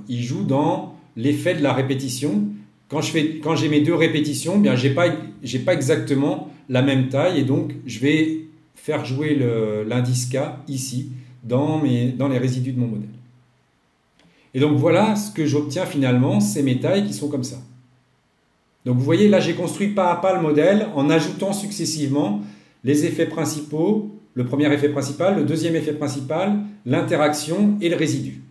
Il joue dans l'effet de la répétition. Quand j'ai mes deux répétitions, j'ai pas exactement la même taille et donc je vais faire jouer l'indice K ici dans les résidus de mon modèle. Et donc voilà ce que j'obtiens finalement, c'est mes tailles qui sont comme ça. Donc vous voyez, là j'ai construit pas à pas le modèle en ajoutant successivement les effets principaux, le premier effet principal, le deuxième effet principal, l'interaction et le résidu.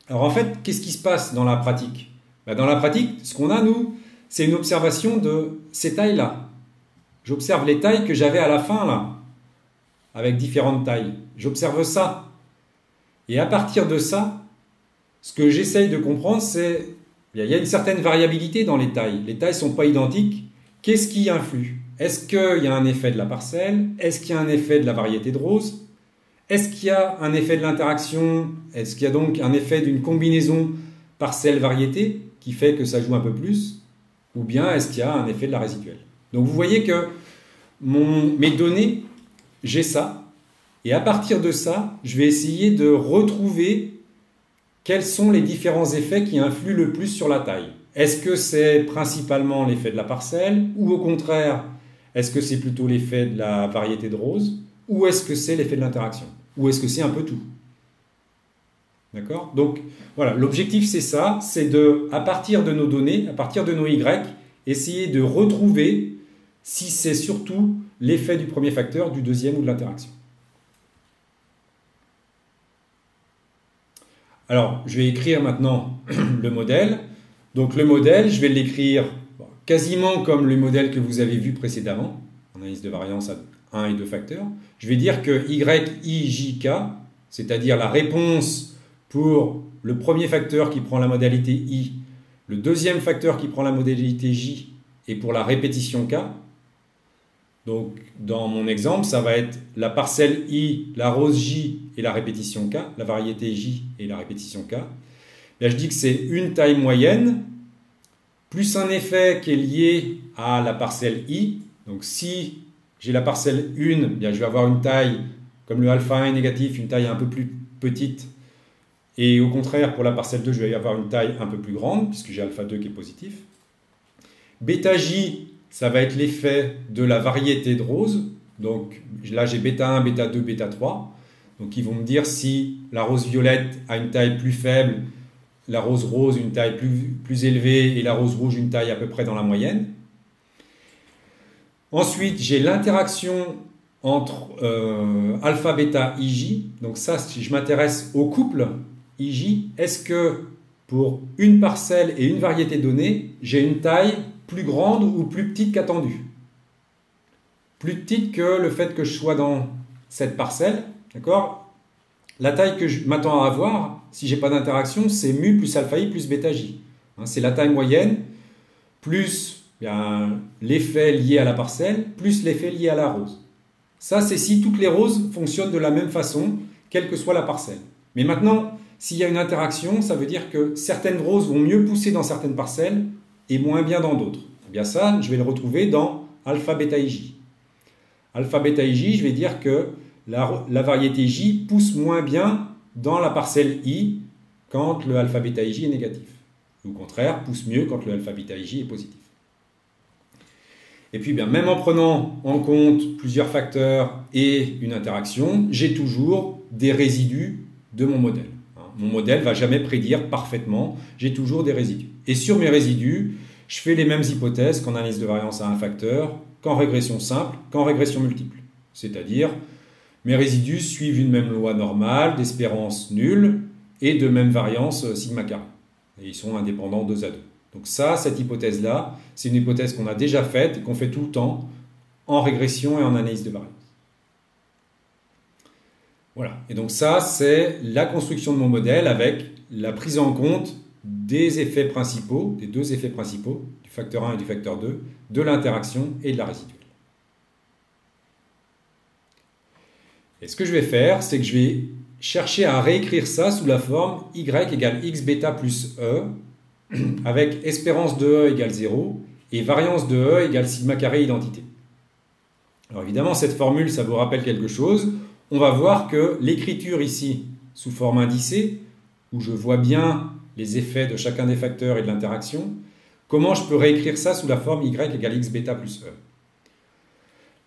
Alors en fait, qu'est-ce qui se passe dans la pratique? Dans la pratique, ce qu'on a, nous, c'est une observation de ces tailles-là. J'observe les tailles que j'avais à la fin, là, avec différentes tailles. J'observe ça. Et à partir de ça, ce que j'essaye de comprendre, c'est qu'il y a une certaine variabilité dans les tailles. Les tailles ne sont pas identiques. Qu'est-ce qui influe? Est-ce qu'il y a un effet de la parcelle? Est-ce qu'il y a un effet de la variété de rose? Est-ce qu'il y a un effet de l'interaction? Est-ce qu'il y a donc un effet d'une combinaison parcelle-variété qui fait que ça joue un peu plus? Ou bien est-ce qu'il y a un effet de la résiduelle? Donc vous voyez que mes données, j'ai ça. Et à partir de ça, je vais essayer de retrouver quels sont les différents effets qui influent le plus sur la taille. Est-ce que c'est principalement l'effet de la parcelle, ou au contraire, est-ce que c'est plutôt l'effet de la variété de rose, ou est-ce que c'est l'effet de l'interaction, ou est-ce que c'est un peu tout? D'accord? Donc voilà, l'objectif c'est ça, c'est de, à partir de nos données, à partir de nos Y, essayer de retrouver si c'est surtout l'effet du premier facteur, du deuxième ou de l'interaction. Alors, je vais écrire maintenant le modèle. Donc le modèle, je vais l'écrire quasiment comme le modèle que vous avez vu précédemment, en analyse de variance à 1 et 2 facteurs. Je vais dire que Y, I, J, K, c'est-à-dire la réponse pour le premier facteur qui prend la modalité I, le deuxième facteur qui prend la modalité J, et pour la répétition K. Donc, dans mon exemple, ça va être la parcelle I, la rose J et la répétition K, la variété J et la répétition K. Là, je dis que c'est une taille moyenne, plus un effet qui est lié à la parcelle I. Donc, si j'ai la parcelle 1, bien, je vais avoir une taille, comme le alpha 1 est négatif, une taille un peu plus petite. Et au contraire, pour la parcelle 2, je vais avoir une taille un peu plus grande, puisque j'ai alpha 2 qui est positif. Bêta J, ça va être l'effet de la variété de rose. Donc là, j'ai bêta 1, bêta 2, bêta 3. Donc ils vont me dire si la rose violette a une taille plus faible, la rose rose une taille plus élevée et la rose rouge une taille à peu près dans la moyenne. Ensuite, j'ai l'interaction entre alpha, bêta, IJ. Donc ça, si je m'intéresse au couple IJ, est-ce que pour une parcelle et une variété donnée, j'ai une taille plus grande ou plus petite qu'attendue? Plus petite que le fait que je sois dans cette parcelle, d'accord? La taille que je m'attends à avoir, si je n'ai pas d'interaction, c'est mu plus alpha i plus bêta j. C'est la taille moyenne, plus l'effet lié à la parcelle, plus l'effet lié à la rose. Ça, c'est si toutes les roses fonctionnent de la même façon, quelle que soit la parcelle. Mais maintenant, s'il y a une interaction, ça veut dire que certaines roses vont mieux pousser dans certaines parcelles et moins bien dans d'autres. Eh bien ça, je vais le retrouver dans alpha bêta ij. Alpha bêta ij, je vais dire que la variété J pousse moins bien dans la parcelle I quand le alpha bêta ij est négatif. Au contraire, pousse mieux quand le alpha bêta ij est positif. Et puis, bien, même en prenant en compte plusieurs facteurs et une interaction, j'ai toujours des résidus de mon modèle. Mon modèle ne va jamais prédire parfaitement, j'ai toujours des résidus. Et sur mes résidus, je fais les mêmes hypothèses qu'en analyse de variance à un facteur, qu'en régression simple, qu'en régression multiple. C'est-à-dire, mes résidus suivent une même loi normale d'espérance nulle et de même variance sigma carré. Et ils sont indépendants 2 à 2. Donc ça, cette hypothèse-là, c'est une hypothèse qu'on a déjà faite et qu'on fait tout le temps en régression et en analyse de variance. Voilà. Et donc ça, c'est la construction de mon modèle avec la prise en compte des effets principaux, des 2 effets principaux, du facteur 1 et du facteur 2, de l'interaction et de la résiduelle. Et ce que je vais faire, c'est que je vais chercher à réécrire ça sous la forme y égale x bêta plus e, avec espérance de e égale 0 et variance de e égale sigma carré identité. Alors évidemment, cette formule, ça vous rappelle quelque chose. On va voir que l'écriture ici, sous forme indicée, où je vois bien les effets de chacun des facteurs et de l'interaction, comment je peux réécrire ça sous la forme y égale x bêta plus e.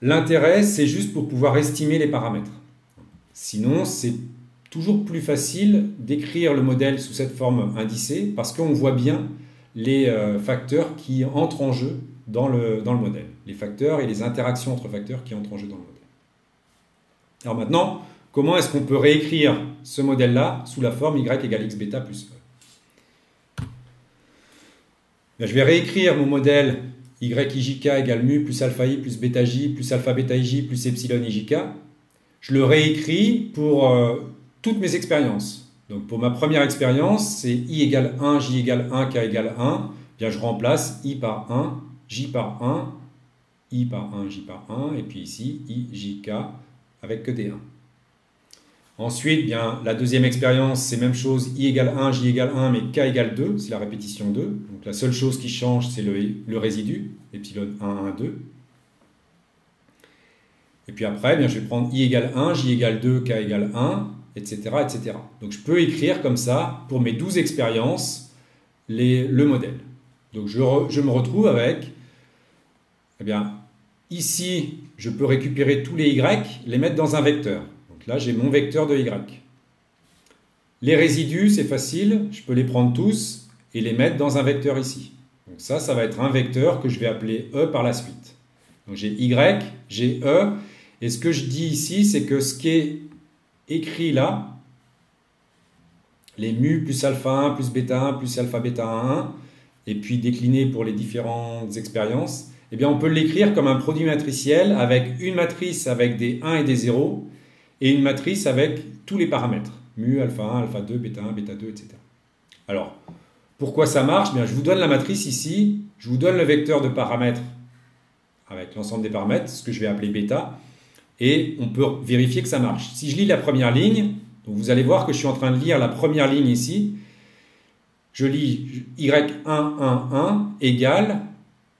L'intérêt, c'est juste pour pouvoir estimer les paramètres. Sinon, c'est toujours plus facile d'écrire le modèle sous cette forme indicée parce qu'on voit bien les facteurs qui entrent en jeu dans le modèle. Les facteurs et les interactions entre facteurs qui entrent en jeu dans le modèle. Alors maintenant, comment est-ce qu'on peut réécrire ce modèle-là sous la forme y égale x bêta plus e? Je vais réécrire mon modèle yijk égale mu plus alpha i plus bêta j plus alpha bêta ij plus epsilon ijk. Je le réécris pour toutes mes expériences. Donc pour ma première expérience, c'est i égale 1, j égale 1, k égale 1. Bien, je remplace i par 1, j par 1, i par 1, j par 1, et puis ici, i, j, k, avec que des 1. Ensuite, bien, la deuxième expérience, c'est même chose, i égale 1, j égale 1, mais k égale 2, c'est la répétition 2. Donc la seule chose qui change, c'est le résidu, epsilon 1, 1, 2. Et puis après, eh bien, je vais prendre I égale 1, J égale 2, K égale 1, etc., etc. Donc je peux écrire comme ça, pour mes 12 expériences, le modèle. Donc je me retrouve avec, eh bien, ici, je peux récupérer tous les Y, les mettre dans un vecteur. Donc là, j'ai mon vecteur de Y. Les résidus, c'est facile, je peux les prendre tous et les mettre dans un vecteur ici. Donc ça va être un vecteur que je vais appeler E par la suite. Donc j'ai Y, j'ai E, et ce que je dis ici, c'est que ce qui est écrit là, les mu plus alpha 1 plus bêta 1 plus alpha bêta 1, et puis décliné pour les différentes expériences, eh bien on peut l'écrire comme un produit matriciel avec une matrice avec des 1 et des 0, et une matrice avec tous les paramètres. Mu, alpha 1, alpha 2, bêta 1, bêta 2, etc. Alors, pourquoi ça marche? Bien, je vous donne la matrice ici, je vous donne le vecteur de paramètres avec l'ensemble des paramètres, ce que je vais appeler bêta, et on peut vérifier que ça marche. Si je lis la première ligne, donc vous allez voir que je suis en train de lire la première ligne ici, je lis Y1, 1, 1 égale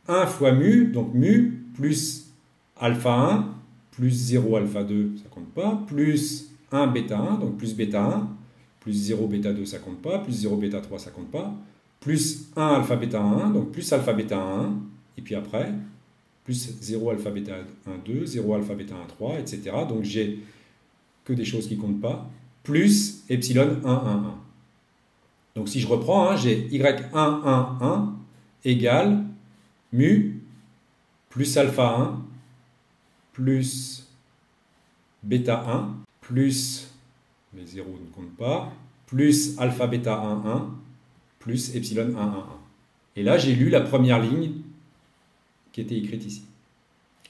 1 fois mu, donc mu, plus alpha 1, plus 0 alpha 2, ça compte pas, plus 1 bêta 1, donc plus bêta 1, plus 0 bêta 2, ça compte pas, plus 0 bêta 3, ça compte pas, plus 1 alpha bêta 1, donc plus alpha bêta 1, et puis après, plus 0 alpha bêta 1, 2, 0 alpha bêta 1, 3, etc. Donc j'ai que des choses qui ne comptent pas, plus epsilon 1, 1, 1. Donc si je reprends, hein, j'ai Y1, 1, 1 égale mu plus alpha 1 plus bêta 1 plus, les 0 ne comptent pas, plus alpha bêta 1, 1 plus epsilon 1, 1, 1. Et là, j'ai lu la première ligne qui était écrite ici.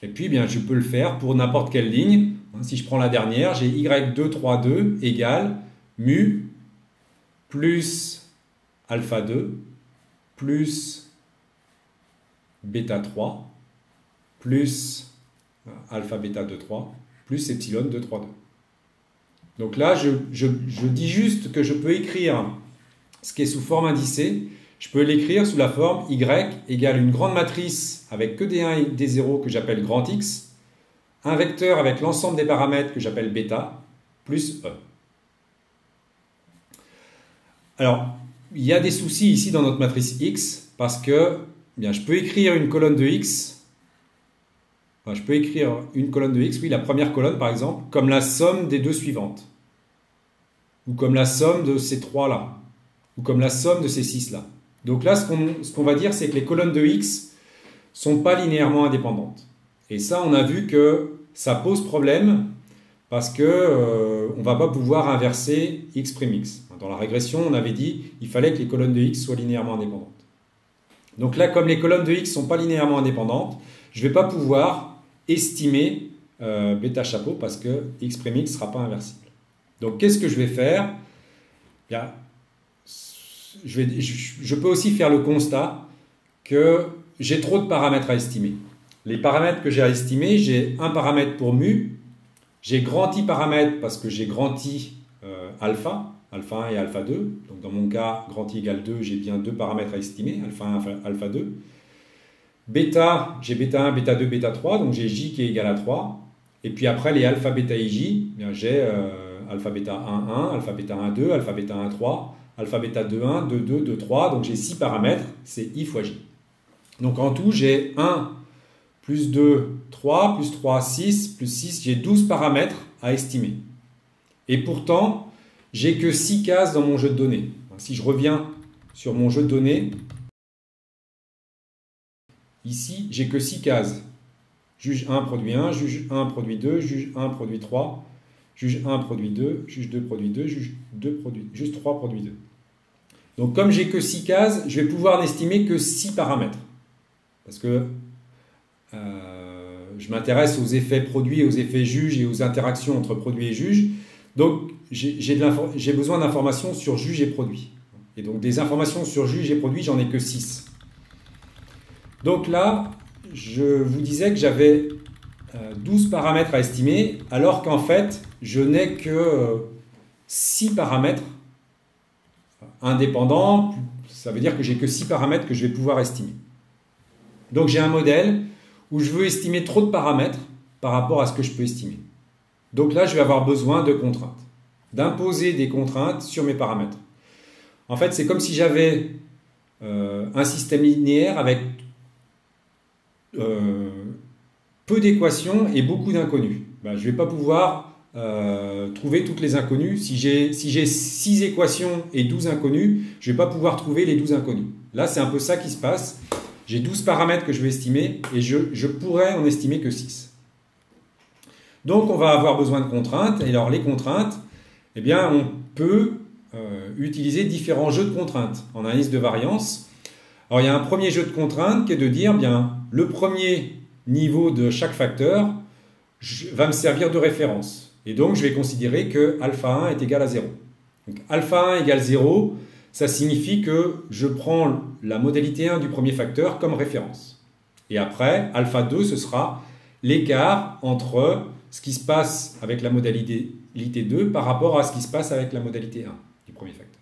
Et puis, bien, je peux le faire pour n'importe quelle ligne. Si je prends la dernière, j'ai Y2, 3, 2 égale mu plus alpha 2 plus bêta 3 plus alpha bêta 2, 3 plus epsilon 2, 3, 2. Donc là, je dis juste que je peux écrire ce qui est sous forme indicée. Je peux l'écrire sous la forme Y égale une grande matrice avec que des 1 et des 0 que j'appelle grand X, un vecteur avec l'ensemble des paramètres que j'appelle bêta, plus E. Alors, il y a des soucis ici dans notre matrice X parce que bien, je peux écrire une colonne de X. Enfin, je peux écrire une colonne de X, oui, la première colonne par exemple, comme la somme des deux suivantes. Ou comme la somme de ces trois-là. Ou comme la somme de ces six-là. Donc là, ce qu'on va dire, c'est que les colonnes de X ne sont pas linéairement indépendantes. Et ça, on a vu que ça pose problème parce qu'on ne va pas pouvoir inverser X'. Dans la régression, on avait dit qu'il fallait que les colonnes de X soient linéairement indépendantes. Donc là, comme les colonnes de X ne sont pas linéairement indépendantes, je ne vais pas pouvoir estimer bêta chapeau parce que X' ne sera pas inversible. Donc qu'est-ce que je vais faire? Bien, je peux aussi faire le constat que j'ai trop de paramètres à estimer. Les paramètres que j'ai à estimer, j'ai un paramètre pour mu, j'ai grand I paramètres parce que j'ai grand I alpha 1 et alpha 2. Donc dans mon cas, grand I égale 2, j'ai bien deux paramètres à estimer, alpha 1, alpha 2. Bêta, j'ai bêta 1, bêta 2, bêta 3, donc j'ai J qui est égal à 3. Et puis après les alpha, bêta et J, j'ai alpha, bêta 1, 1, alpha, bêta 1, 2, alpha, bêta 1, 3, alpha, bêta 2, 1, 2, 2, 2, 3. Donc j'ai 6 paramètres, c'est I fois J. Donc en tout, j'ai 1, plus 2, 3, plus 3, 6, plus 6, j'ai 12 paramètres à estimer. Et pourtant, j'ai que 6 cases dans mon jeu de données. Si je reviens sur mon jeu de données, ici, j'ai que 6 cases. Juge 1 produit 1, juge 1 produit 2, juge 1 produit 3, juge 1 produit 2, juge 2 produit 2, juge 3 produit 2. Donc comme j'ai que 6 cases, je vais pouvoir n'estimer que 6 paramètres. Parce que je m'intéresse aux effets produits, aux effets juges et aux interactions entre produit et juge. Donc j'ai besoin d'informations sur juge et produit. Et donc des informations sur juge et produit, j'en ai que 6. Donc là, je vous disais que j'avais 12 paramètres à estimer, alors qu'en fait, je n'ai que 6 paramètres indépendants. Ça veut dire que j'ai que 6 paramètres que je vais pouvoir estimer. Donc j'ai un modèle où je veux estimer trop de paramètres, par rapport à ce que je peux estimer. Donc là, je vais avoir besoin de contraintes, d'imposer des contraintes sur mes paramètres. En fait, c'est comme si j'avais un système linéaire avec peu d'équations et beaucoup d'inconnus. Ben, je ne vais pas pouvoir trouver toutes les inconnues. Si j'ai 6 équations et 12 inconnus, je ne vais pas pouvoir trouver les 12 inconnus. Là, c'est un peu ça qui se passe. J'ai 12 paramètres que je vais estimer et je pourrais en estimer que 6. Donc, on va avoir besoin de contraintes. Et alors, les contraintes, eh bien, on peut utiliser différents jeux de contraintes en analyse de variance. Alors, il y a un premier jeu de contraintes qui est de dire, bien, le premier niveau de chaque facteur va me servir de référence. Et donc, je vais considérer que alpha 1 est égal à 0. Donc, alpha 1 égale 0, ça signifie que je prends la modalité 1 du premier facteur comme référence. Et après, alpha 2, ce sera l'écart entre ce qui se passe avec la modalité 2 par rapport à ce qui se passe avec la modalité 1 du premier facteur.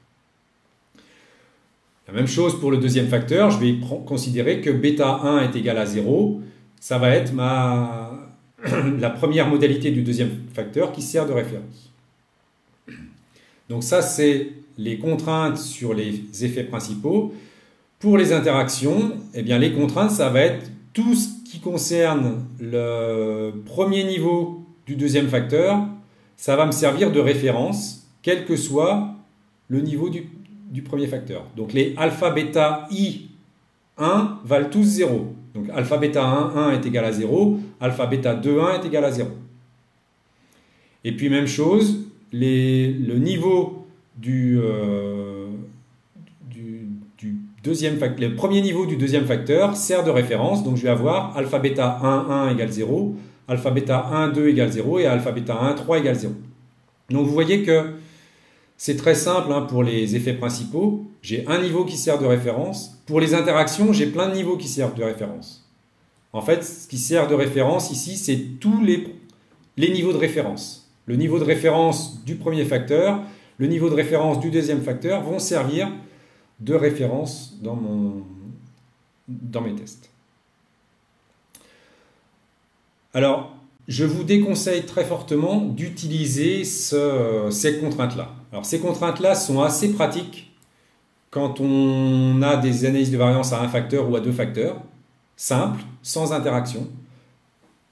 La même chose pour le deuxième facteur, je vais considérer que bêta 1 est égal à 0. Ça va être la première modalité du deuxième facteur qui sert de référence. Donc ça, c'est les contraintes sur les effets principaux. Pour les interactions, eh bien, les contraintes, ça va être tout ce qui concerne le premier niveau du deuxième facteur. Ça va me servir de référence, quel que soit le niveau du premier facteur. Donc les alpha, bêta, i1 valent tous 0. Donc alpha, bêta 1 est égal à 0. Alpha, bêta 2, 1 est égal à 0. Et puis même chose, le niveau le premier niveau du deuxième facteur sert de référence. Donc je vais avoir alpha, bêta 1 égale 0. Alpha, bêta 1, 2 égale 0. Et alpha, bêta 1, 3 égale 0. Donc vous voyez que c'est très simple pour les effets principaux. J'ai un niveau qui sert de référence. Pour les interactions, j'ai plein de niveaux qui servent de référence. En fait, ce qui sert de référence ici, c'est tous les niveaux de référence. Le niveau de référence du premier facteur, le niveau de référence du deuxième facteur vont servir de référence dans mes tests. Alors, je vous déconseille très fortement d'utiliser ces contraintes-là. Alors, ces contraintes-là sont assez pratiques quand on a des analyses de variance à un facteur ou à deux facteurs, simples, sans interaction,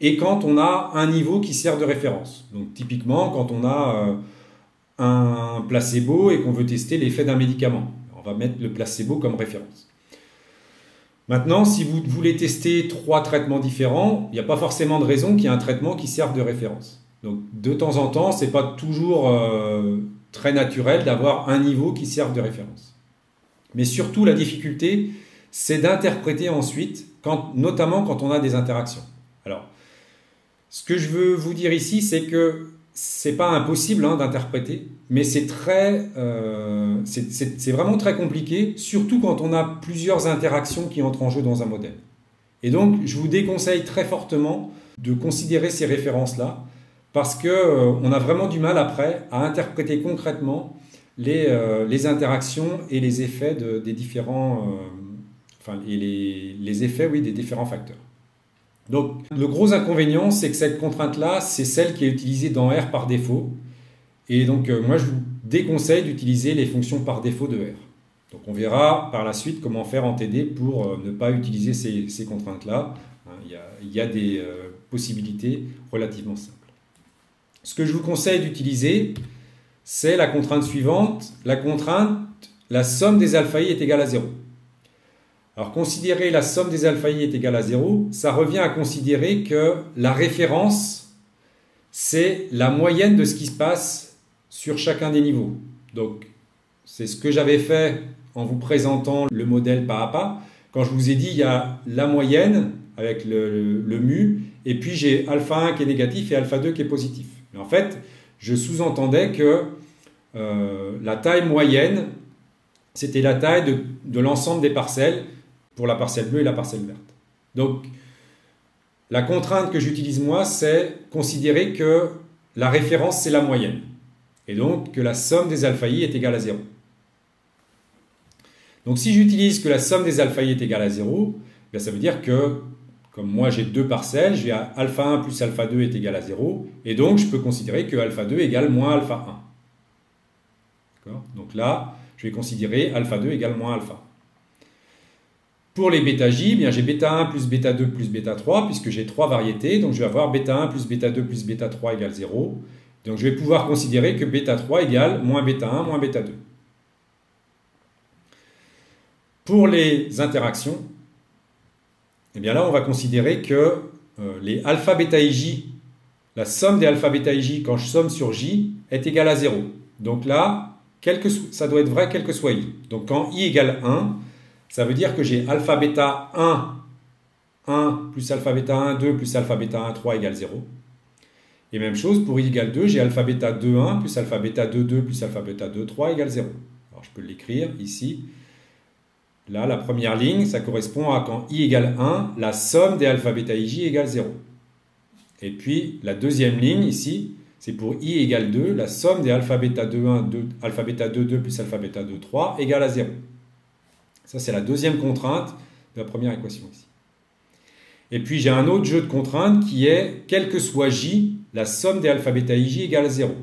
et quand on a un niveau qui sert de référence. Donc, typiquement, quand on a un placebo et qu'on veut tester l'effet d'un médicament. On va mettre le placebo comme référence. Maintenant, si vous voulez tester 3 traitements différents, il n'y a pas forcément de raison qu'il y ait un traitement qui serve de référence. Donc, de temps en temps, ce n'est pas toujours très naturel d'avoir un niveau qui serve de référence. Mais surtout, la difficulté, c'est d'interpréter ensuite, notamment quand on a des interactions. Alors, ce que je veux vous dire ici, c'est que ce n'est pas impossible d'interpréter, mais c'est vraiment très compliqué, surtout quand on a plusieurs interactions qui entrent en jeu dans un modèle. Et donc, je vous déconseille très fortement de considérer ces références-là, parce qu'on a vraiment du mal après à interpréter concrètement les interactions et les effets des différents, les effets des différents facteurs. Donc, le gros inconvénient, c'est que cette contrainte-là, c'est celle qui est utilisée dans R par défaut. Et donc, moi, je vous déconseille d'utiliser les fonctions par défaut de R. Donc, on verra par la suite comment faire en TD pour ne pas utiliser ces contraintes-là. Il y a des possibilités relativement simples. Ce que je vous conseille d'utiliser, c'est la contrainte suivante. La contrainte, la somme des alpha i est égale à 0. Alors, considérer la somme des alpha i est égale à 0, ça revient à considérer que la référence, c'est la moyenne de ce qui se passe sur chacun des niveaux. Donc, c'est ce que j'avais fait en vous présentant le modèle pas à pas. Quand je vous ai dit, il y a la moyenne avec le mu, et puis j'ai alpha 1 qui est négatif et alpha 2 qui est positif. Mais en fait, je sous-entendais que la taille moyenne, c'était la taille de l'ensemble des parcelles, pour la parcelle bleue et la parcelle verte. Donc, la contrainte que j'utilise moi, c'est considérer que la référence, c'est la moyenne. Et donc, que la somme des alpha i est égale à 0. Donc, si j'utilise que la somme des alpha i est égale à 0, bien, ça veut dire que, comme moi j'ai deux parcelles, j'ai alpha 1 plus alpha 2 est égal à 0, et donc je peux considérer que alpha 2 égale moins alpha 1. Donc là, je vais considérer alpha 2 égale moins alpha 1. Pour les bêta j, bien j'ai bêta 1 plus bêta 2 plus bêta 3, puisque j'ai trois variétés, donc je vais avoir bêta 1 plus bêta 2 plus bêta 3 égale 0. Donc je vais pouvoir considérer que bêta 3 égale moins bêta 1 moins bêta 2. Pour les interactions, eh bien là on va considérer que les alpha bêta ij, la somme des alpha bêta ij quand je somme sur j est égale à 0. Donc là, ça doit être vrai quel que soit i. Donc quand i égale 1, ça veut dire que j'ai alpha bêta 1 plus alpha bêta 1, 2 plus alpha bêta 1, 3 égale 0. Et même chose pour i égale 2, j'ai alpha bêta 2, 1 plus alpha bêta 2, 2 plus alpha bêta 2, 3 égale 0. Alors je peux l'écrire ici. Là, la première ligne, ça correspond à quand i égale 1, la somme des alpha bêta ij égale 0. Et puis la deuxième ligne ici, c'est pour i égale 2, la somme des alpha bêta 2, 1, 2, alpha bêta 2, 2 plus alpha bêta 2, 3 égale à 0. Ça, c'est la deuxième contrainte de la première équation ici. Et puis, j'ai un autre jeu de contraintes qui est, quel que soit j, la somme des alpha bêta ij égale à 0.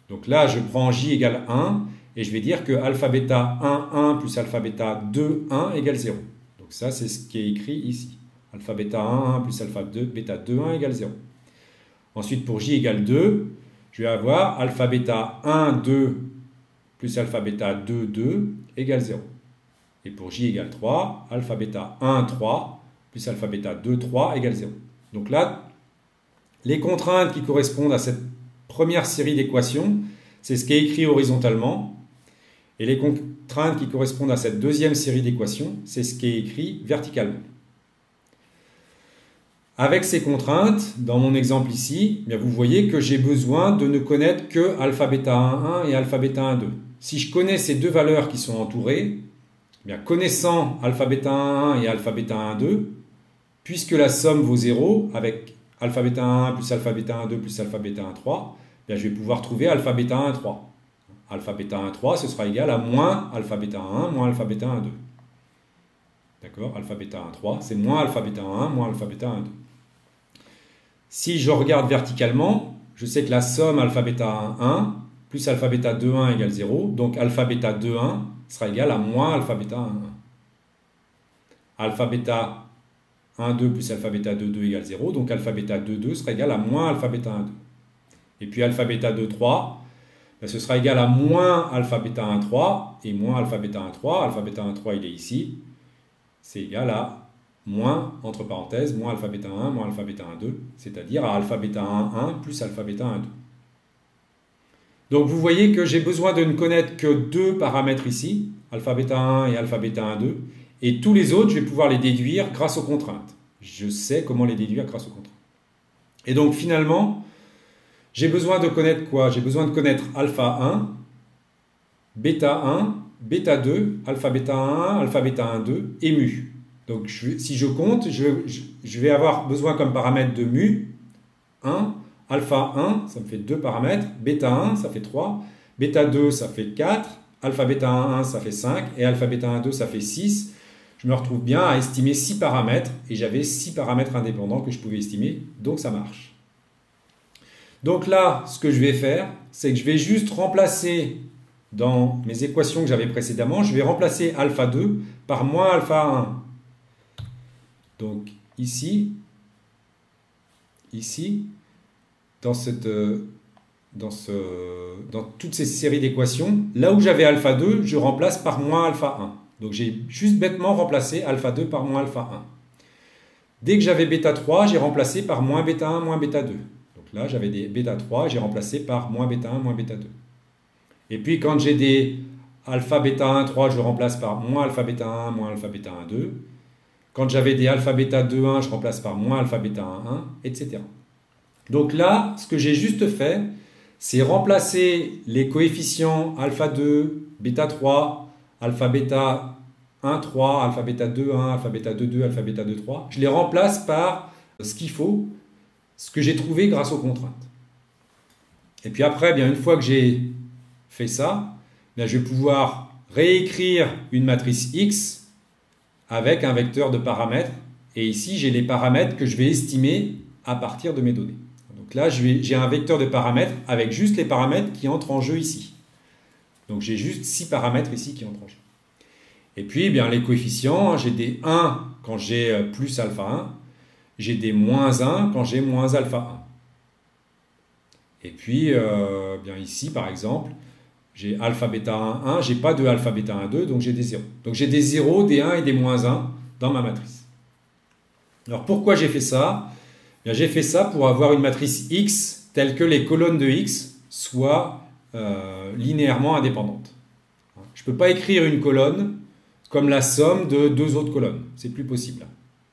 Donc là, je prends j égale 1 et je vais dire que alpha bêta 1, 1 plus alpha bêta 2, 1 égale 0. Donc ça, c'est ce qui est écrit ici. Alpha bêta 1, 1 plus alpha bêta 2, 1 égale 0. Ensuite, pour j égale 2, je vais avoir alpha bêta 1, 2 plus alpha bêta 2, 2 égale 0. Et pour j égale 3, alpha bêta 1, 3 plus alpha bêta 2, 3 égale 0. Donc là, les contraintes qui correspondent à cette première série d'équations, c'est ce qui est écrit horizontalement. Et les contraintes qui correspondent à cette deuxième série d'équations, c'est ce qui est écrit verticalement. Avec ces contraintes, dans mon exemple ici, bien vous voyez que j'ai besoin de ne connaître que alpha bêta 1, 1 et alpha bêta 1, 2. Si je connais ces deux valeurs qui sont entourées, bien, connaissant alpha bêta 1, 1 et alpha bêta 1, 2, puisque la somme vaut 0, avec alpha bêta 1 plus alpha bêta 1, 2 plus alpha bêta 1, 3, bien, je vais pouvoir trouver alpha bêta 1, 3. Alpha bêta 1, 3, ce sera égal à moins alpha bêta 1, moins alpha bêta 1, 2. D'accord? Alpha bêta 1, 3, c'est moins alpha bêta 1, moins alpha bêta 1, 2. Si je regarde verticalement, je sais que la somme alpha bêta 1, 1 plus alpha bêta 2, 1 égale 0. Donc alpha bêta 2, 1 sera égal à moins alpha bêta 1, 1. Alpha bêta 1, 2 plus alpha bêta 2, 2 égale 0. Donc alpha bêta 2, 2 sera égal à moins alpha bêta 1, 2. Et puis alpha bêta 2, 3, ben, ce sera égal à moins alpha bêta 1, 3 et moins alpha bêta 1, 3. Alpha bêta 1, 3, il est ici. C'est égal à moins, entre parenthèses, moins alpha bêta 1, moins alpha bêta 1, 2, c'est-à-dire à alpha bêta 1, 1 plus alpha bêta 1, 2. Donc vous voyez que j'ai besoin de ne connaître que deux paramètres ici, alpha bêta 1 et alpha bêta 1, 2, et tous les autres, je vais pouvoir les déduire grâce aux contraintes. Je sais comment les déduire grâce aux contraintes. Et donc finalement, j'ai besoin de connaître quoi? J'ai besoin de connaître alpha 1, bêta 1, bêta 2, alpha bêta 1, alpha bêta 1, 2 et mu. Donc si je compte, je vais avoir besoin comme paramètre de mu 1, alpha 1, ça me fait 2 paramètres, bêta 1, ça fait 3, bêta 2, ça fait 4, alpha bêta 1, 1, ça fait 5, et alpha bêta 1, 2, ça fait 6. Je me retrouve bien à estimer 6 paramètres, et j'avais 6 paramètres indépendants que je pouvais estimer, donc ça marche. Donc là, ce que je vais faire, c'est que je vais juste remplacer dans mes équations que j'avais précédemment, je vais remplacer alpha 2 par moins alpha 1. Donc ici, dans toutes ces séries d'équations, là où j'avais alpha 2, je remplace par moins alpha 1. Donc j'ai juste bêtement remplacé alpha 2 par moins alpha 1. Dès que j'avais bêta 3, j'ai remplacé par moins bêta 1, moins bêta 2. Donc là, j'avais des bêta 3, j'ai remplacé par moins bêta 1, moins bêta 2. Et puis quand j'ai des alpha bêta 1, 3, je remplace par moins alpha bêta 1, moins alpha bêta 1, 2. Quand j'avais des alpha bêta 2, 1, je remplace par moins alpha bêta 1, 1, etc. Donc là, ce que j'ai juste fait, c'est remplacer les coefficients alpha 2, bêta 3, alpha bêta 1, 3, alpha bêta 2, 1, alpha bêta 2, 2, alpha bêta 2, 3. Je les remplace par ce qu'il faut, ce que j'ai trouvé grâce aux contraintes. Et puis après, bien, une fois que j'ai fait ça, bien, je vais pouvoir réécrire une matrice X avec un vecteur de paramètres Et ici, j'ai les paramètres que je vais estimer à partir de mes données. Donc là, j'ai un vecteur de paramètres avec juste les paramètres qui entrent en jeu ici. Donc j'ai juste 6 paramètres ici qui entrent en jeu. Et puis, eh bien, les coefficients, j'ai des 1 quand j'ai plus alpha 1. J'ai des moins 1 quand j'ai moins alpha 1. Et puis, bien ici, par exemple, j'ai alpha bêta 1, 1. J'ai pas de alpha bêta 1, 2, donc j'ai des 0. Donc j'ai des 0, des 1 et des moins 1 dans ma matrice. Alors pourquoi j'ai fait ça? Bien, j'ai fait ça pour avoir une matrice X telle que les colonnes de X soient linéairement indépendantes. Je ne peux pas écrire une colonne comme la somme de 2 autres colonnes. C'est plus possible.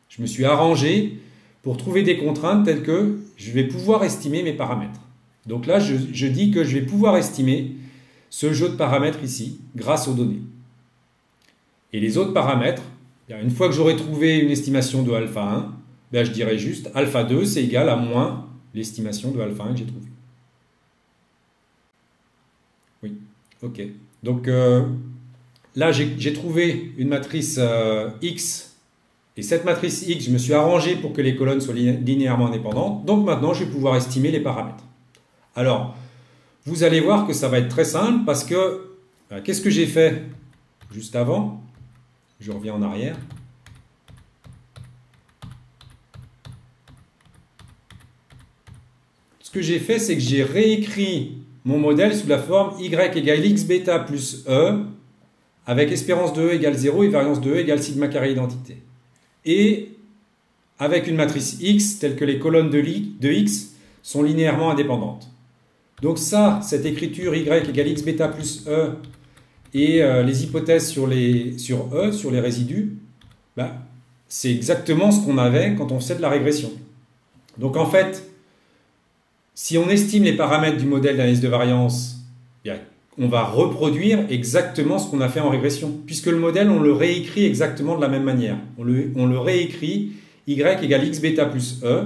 Je me suis arrangé pour trouver des contraintes telles que je vais pouvoir estimer mes paramètres. Donc là, je dis que je vais pouvoir estimer ce jeu de paramètres ici grâce aux données. Et les autres paramètres, une fois que j'aurai trouvé une estimation de alpha 1, ben je dirai juste alpha 2 c'est égal à moins l'estimation de alpha 1 que j'ai trouvée. Oui, ok. Donc là, j'ai trouvé une matrice X. Et cette matrice X, je me suis arrangé pour que les colonnes soient linéairement indépendantes. Donc maintenant, je vais pouvoir estimer les paramètres. Alors, vous allez voir que ça va être très simple parce que, qu'est-ce que j'ai fait juste avant? Je reviens en arrière. Ce que j'ai fait, c'est que j'ai réécrit mon modèle sous la forme y égale x bêta plus e avec espérance de e égale 0 et variance de e égale sigma carré identité. Et avec une matrice x telle que les colonnes de x sont linéairement indépendantes. Donc ça, cette écriture y égale x bêta plus e et les hypothèses sur e, sur les résidus, ben, c'est exactement ce qu'on avait quand on faisait de la régression. Donc en fait, si on estime les paramètres du modèle d'analyse de variance, bien, on va reproduire exactement ce qu'on a fait en régression. Puisque le modèle, on le réécrit exactement de la même manière. On le réécrit y égale x bêta plus e.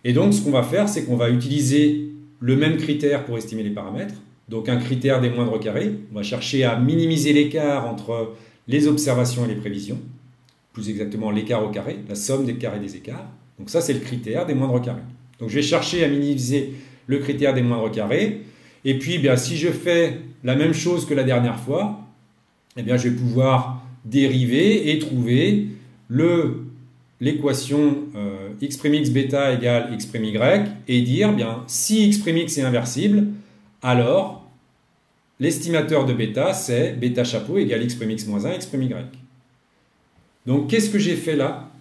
Et donc, ce qu'on va faire, c'est qu'on va utiliser le même critère pour estimer les paramètres. Donc, un critère des moindres carrés. On va chercher à minimiser l'écart entre les observations et les prévisions. Plus exactement, l'écart au carré, la somme des carrés des écarts. Donc ça, c'est le critère des moindres carrés. Donc, je vais chercher à minimiser le critère des moindres carrés. Et puis, bien, si je fais la même chose que la dernière fois, eh bien, je vais pouvoir dériver et trouver l'équation x' bêta égale x' y et dire, bien, si x' est inversible, alors l'estimateur de bêta, c'est bêta chapeau égale x' moins 1, x' y. Donc, qu'est-ce que j'ai fait là?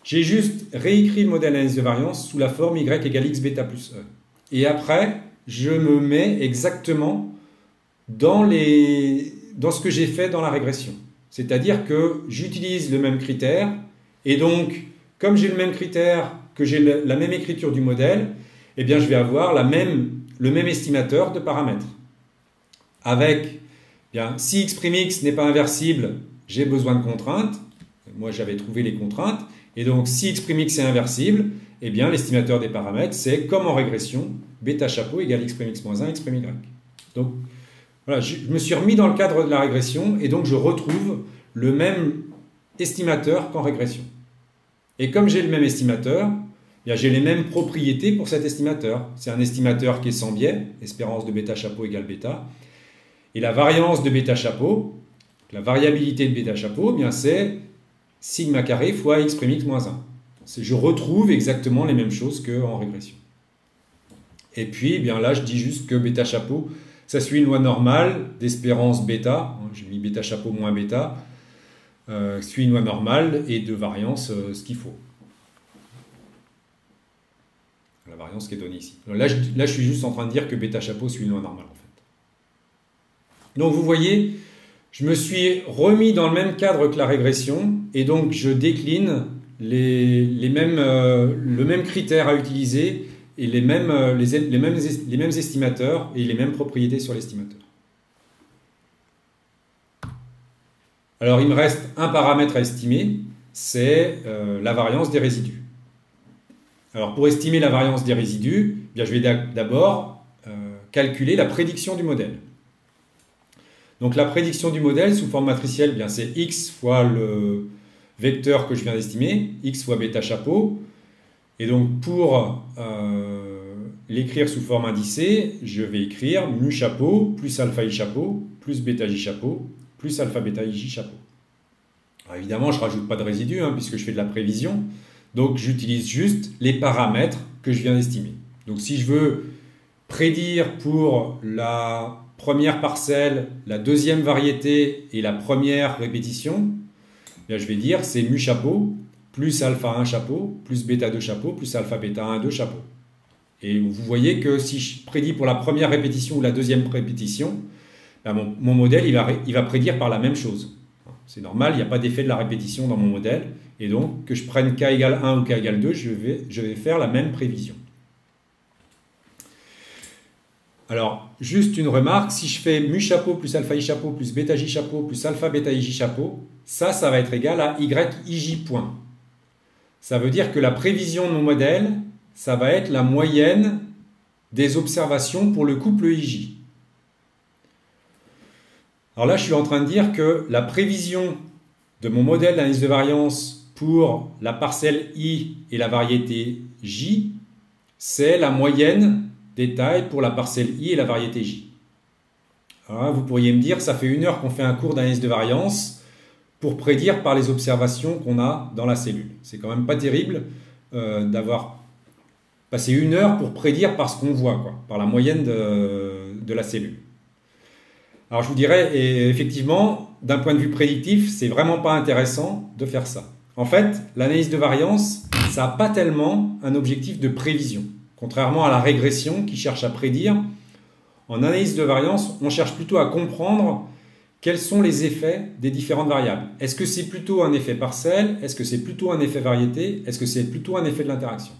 J'ai juste réécrit le modèle d'analyse de variance sous la forme y égale x bêta plus e. Et après, je me mets exactement dans ce que j'ai fait dans la régression. C'est-à-dire que j'utilise le même critère, et donc, comme j'ai le même critère, que j'ai la même écriture du modèle, eh bien, je vais avoir le même estimateur de paramètres. Avec, bien, si x' n'est pas inversible, j'ai besoin de contraintes. Moi, j'avais trouvé les contraintes. Et donc, si x' est inversible, eh bien, l'estimateur des paramètres, c'est comme en régression, bêta chapeau égale x' moins 1, x'. Donc, voilà, je me suis remis dans le cadre de la régression et donc je retrouve le même estimateur qu'en régression. Et comme j'ai le même estimateur, j'ai les mêmes propriétés pour cet estimateur. C'est un estimateur qui est sans biais, espérance de bêta chapeau égale bêta. Et la variance de bêta chapeau, la variabilité de bêta chapeau, bien c'est sigma carré fois x' moins 1. Je retrouve exactement les mêmes choses qu'en régression. Et puis, bien là, je dis juste que bêta chapeau, ça suit une loi normale d'espérance bêta. J'ai mis bêta chapeau moins bêta. Suit une loi normale et de variance ce qu'il faut. La variance qui est donnée ici. Là, je suis juste en train de dire que bêta chapeau suit une loi normale, en fait. Donc, vous voyez, je me suis remis dans le même cadre que la régression et donc je décline le même critère à utiliser et les mêmes estimateurs et les mêmes propriétés sur l'estimateur. Alors, il me reste un paramètre à estimer, c'est la variance des résidus. Alors, pour estimer la variance des résidus, eh bien, je vais d'abord calculer la prédiction du modèle. Donc, la prédiction du modèle sous forme matricielle, eh bien, c'est x fois vecteur que je viens d'estimer, x fois bêta chapeau. Et donc pour l'écrire sous forme indicée, je vais écrire mu chapeau plus alpha i chapeau plus bêta j chapeau plus alpha bêta j chapeau. Alors évidemment, je ne rajoute pas de résidu puisque je fais de la prévision. Donc j'utilise juste les paramètres que je viens d'estimer. Donc si je veux prédire pour la première parcelle, la deuxième variété et la première répétition, bien je vais dire c'est mu chapeau plus alpha 1 chapeau plus bêta 2 chapeau plus alpha bêta 1 2 chapeau. Et vous voyez que si je prédis pour la première répétition ou la deuxième répétition, ben mon modèle il va prédire par la même chose. C'est normal, il n'y a pas d'effet de la répétition dans mon modèle. Et donc, que je prenne k égale 1 ou k égale 2, je vais faire la même prévision. Alors, juste une remarque, si je fais mu chapeau plus alpha i chapeau plus bêta j chapeau plus alpha bêta ij chapeau, ça va être égal à y ij point. Ça veut dire que la prévision de mon modèle, ça va être la moyenne des observations pour le couple ij. Alors là, je suis en train de dire que la prévision de mon modèle d'analyse de variance pour la parcelle i et la variété j, c'est la moyenne des tailles pour la parcelle i et la variété j. Alors là, vous pourriez me dire, ça fait 1 heure qu'on fait un cours d'analyse de variance pour prédire par les observations qu'on a dans la cellule. C'est quand même pas terrible d'avoir passé 1 heure pour prédire par ce qu'on voit, par la moyenne de la cellule. Alors je vous dirais, et effectivement, d'un point de vue prédictif, c'est vraiment pas intéressant de faire ça. En fait, l'analyse de variance, ça n'a pas tellement un objectif de prévision. Contrairement à la régression qui cherche à prédire, en analyse de variance, on cherche plutôt à comprendre quels sont les effets des différentes variables. Est-ce que c'est plutôt un effet parcelle? Est-ce que c'est plutôt un effet variété? Est-ce que c'est plutôt un effet de l'interaction?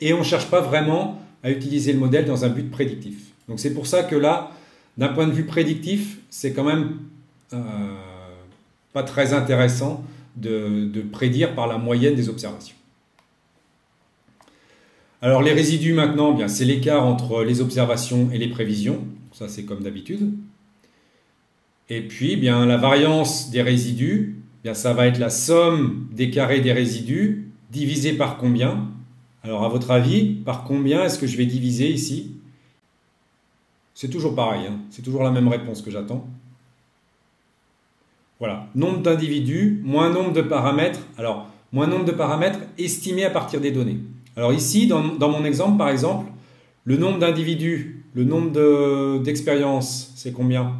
Et on ne cherche pas vraiment à utiliser le modèle dans un but prédictif. Donc c'est pour ça que là, d'un point de vue prédictif, c'est quand même pas très intéressant de prédire par la moyenne des observations. Alors les résidus maintenant, bien c'est l'écart entre les observations et les prévisions. Ça c'est comme d'habitude. Et puis bien la variance des résidus, bien ça va être la somme des carrés des résidus divisé par combien? Alors à votre avis, par combien est-ce que je vais diviser ici? C'est toujours pareil, c'est toujours la même réponse que j'attends. Voilà, nombre d'individus moins nombre de paramètres. Alors, moins nombre de paramètres estimés à partir des données. Alors ici, dans mon exemple, par exemple, le nombre d'individus, le nombre d'expériences, c'est combien?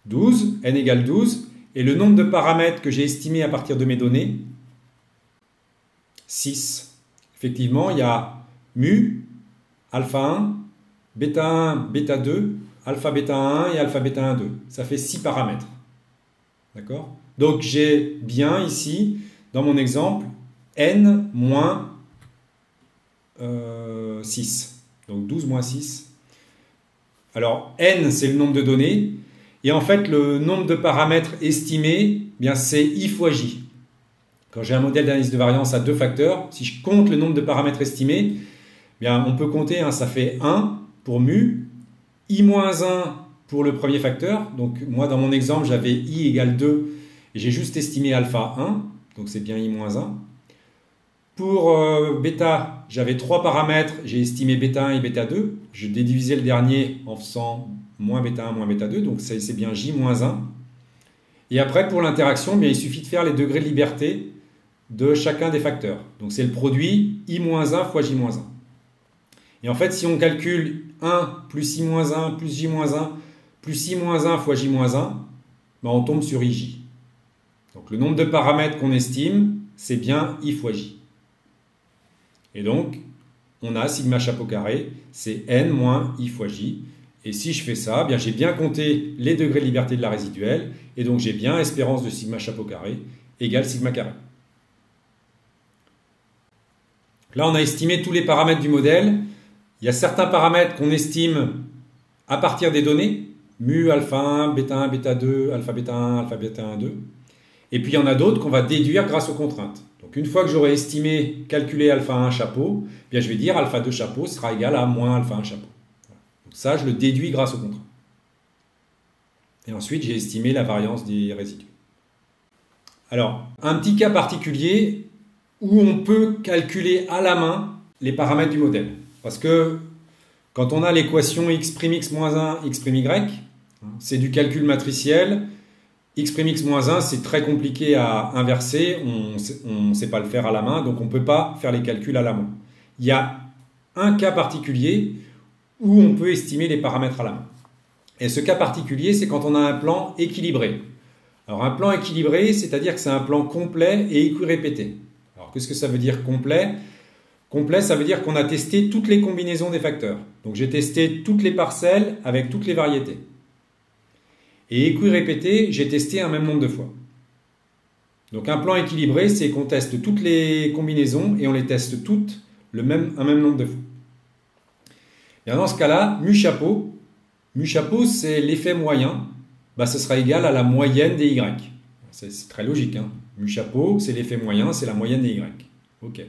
12, n égale 12. Et le nombre de paramètres que j'ai estimé à partir de mes données, 6. Effectivement, il y a mu, alpha 1, bêta 1, bêta 2, alpha bêta 1 et alpha bêta 1, 2. Ça fait 6 paramètres. D'accord? Donc j'ai bien ici, dans mon exemple, n moins 6. Donc 12 moins 6. Alors n, c'est le nombre de données. Et en fait, le nombre de paramètres estimés, bien c'est i fois j. Quand j'ai un modèle d'analyse de variance à 2 facteurs, si je compte le nombre de paramètres estimés, bien on peut compter, ça fait 1 pour mu, i moins 1 pour le premier facteur. Donc moi dans mon exemple j'avais i égale 2 et j'ai juste estimé alpha 1, donc c'est bien i moins 1. Pour bêta, j'avais 3 paramètres, j'ai estimé bêta 1 et bêta 2. Je dédivisais le dernier en faisant moins bêta 1 moins bêta 2, donc c'est bien j moins 1. Et après pour l'interaction, il suffit de faire les degrés de liberté de chacun des facteurs. Donc c'est le produit i moins 1 fois j moins 1. Et en fait, si on calcule 1 plus i moins 1 plus j moins 1 plus i moins 1 fois j moins 1, on tombe sur ij. Donc le nombre de paramètres qu'on estime, c'est bien i fois j. Et donc, on a sigma chapeau carré, c'est n moins i fois j. Et si je fais ça, j'ai bien compté les degrés de liberté de la résiduelle, et donc j'ai bien espérance de sigma chapeau carré égale sigma carré. Là, on a estimé tous les paramètres du modèle. Il y a certains paramètres qu'on estime à partir des données, mu, alpha 1, bêta 1, bêta 2, alpha bêta 1, alpha bêta 1, 2. Et puis il y en a d'autres qu'on va déduire grâce aux contraintes. Donc une fois que j'aurai estimé, calculé alpha 1 chapeau, je vais dire alpha 2 chapeau sera égal à moins alpha 1 chapeau. Donc ça, je le déduis grâce aux contraintes. Et ensuite, j'ai estimé la variance des résidus. Alors, un petit cas particulier où on peut calculer à la main les paramètres du modèle. Parce que quand on a l'équation x' x moins 1, x' y, c'est du calcul matriciel. X', x moins 1, c'est très compliqué à inverser, on ne sait pas le faire à la main, donc on ne peut pas faire les calculs à la main. Il y a un cas particulier où on peut estimer les paramètres à la main. Et ce cas particulier, c'est quand on a un plan équilibré. Alors un plan équilibré, c'est-à-dire que c'est un plan complet et équirépété. Alors qu'est-ce que ça veut dire complet? Complet, ça veut dire qu'on a testé toutes les combinaisons des facteurs. Donc j'ai testé toutes les parcelles avec toutes les variétés. Et équirépété, j'ai testé un même nombre de fois. Donc un plan équilibré, c'est qu'on teste toutes les combinaisons et on les teste toutes un même nombre de fois. Et dans ce cas-là, mu chapeau, c'est l'effet moyen, ce sera égal à la moyenne des y. C'est très logique. Hein. Mu chapeau, c'est l'effet moyen, c'est la moyenne des y. Ok.